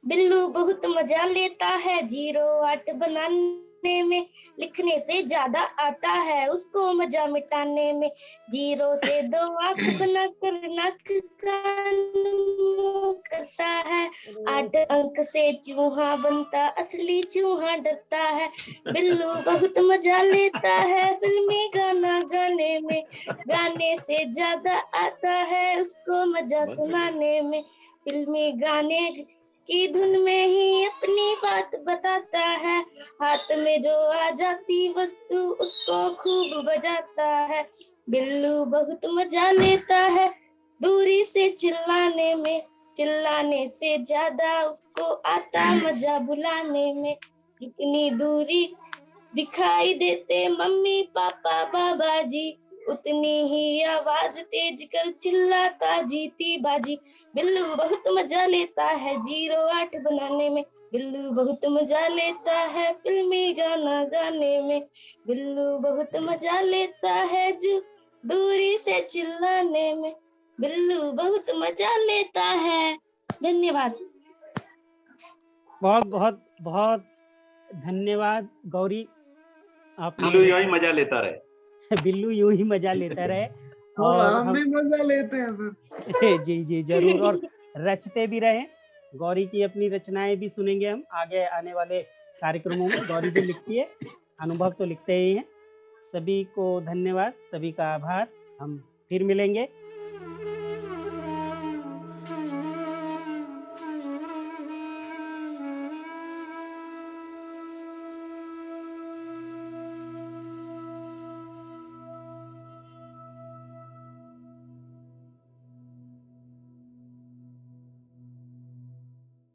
बिल्लू बहुत मजा लेता है 0-8 बनाने में, लिखने से ज्यादा आता है उसको मजा मिटाने में। 0 से 2 आंख बनाकर नाक कान करता है, 8 अंक से चूहा बनता असली चूहा डरता है। बिल्लू बहुत मजा लेता है फिल्मी गाना गाने में, गाने से ज्यादा आता है उसको मजा सुनाने में। फिल्मी गाने की धुन में ही अपनी बात बताता है, हाथ में जो आ जाती वस्तु उसको खूब बजाता है। बिल्लू बहुत मजा लेता है दूरी से चिल्लाने में, चिल्लाने से ज्यादा उसको आता मजा बुलाने में। जितनी दूरी दिखाई देते मम्मी पापा बाबा जी, उतनी ही आवाज तेज कर चिल्लाता जीती बाजी। बिल्लू बहुत मजा लेता है 0-8 बनाने में, बिल्लू बहुत मजा लेता है फिल्मी गाना गाने में। बिल्लू बहुत मजा लेता है जो दूरी से चिल्लाने में, बिल्लू बहुत मजा लेता है। धन्यवाद। बहुत बहुत बहुत धन्यवाद गौरी। बिल्लू यूं ही मजा लेता रहे। बिल्लू यूं ही मजा लेता रहे और हम भी मजा लेते हैं। जी जी जरूर, और रचते भी रहे। गौरी की अपनी रचनाएं भी सुनेंगे हम आगे आने वाले कार्यक्रमों में गौरी भी लिखती है, अनुभव तो लिखते ही हैं। सभी को धन्यवाद, सभी का आभार। हम फिर मिलेंगे।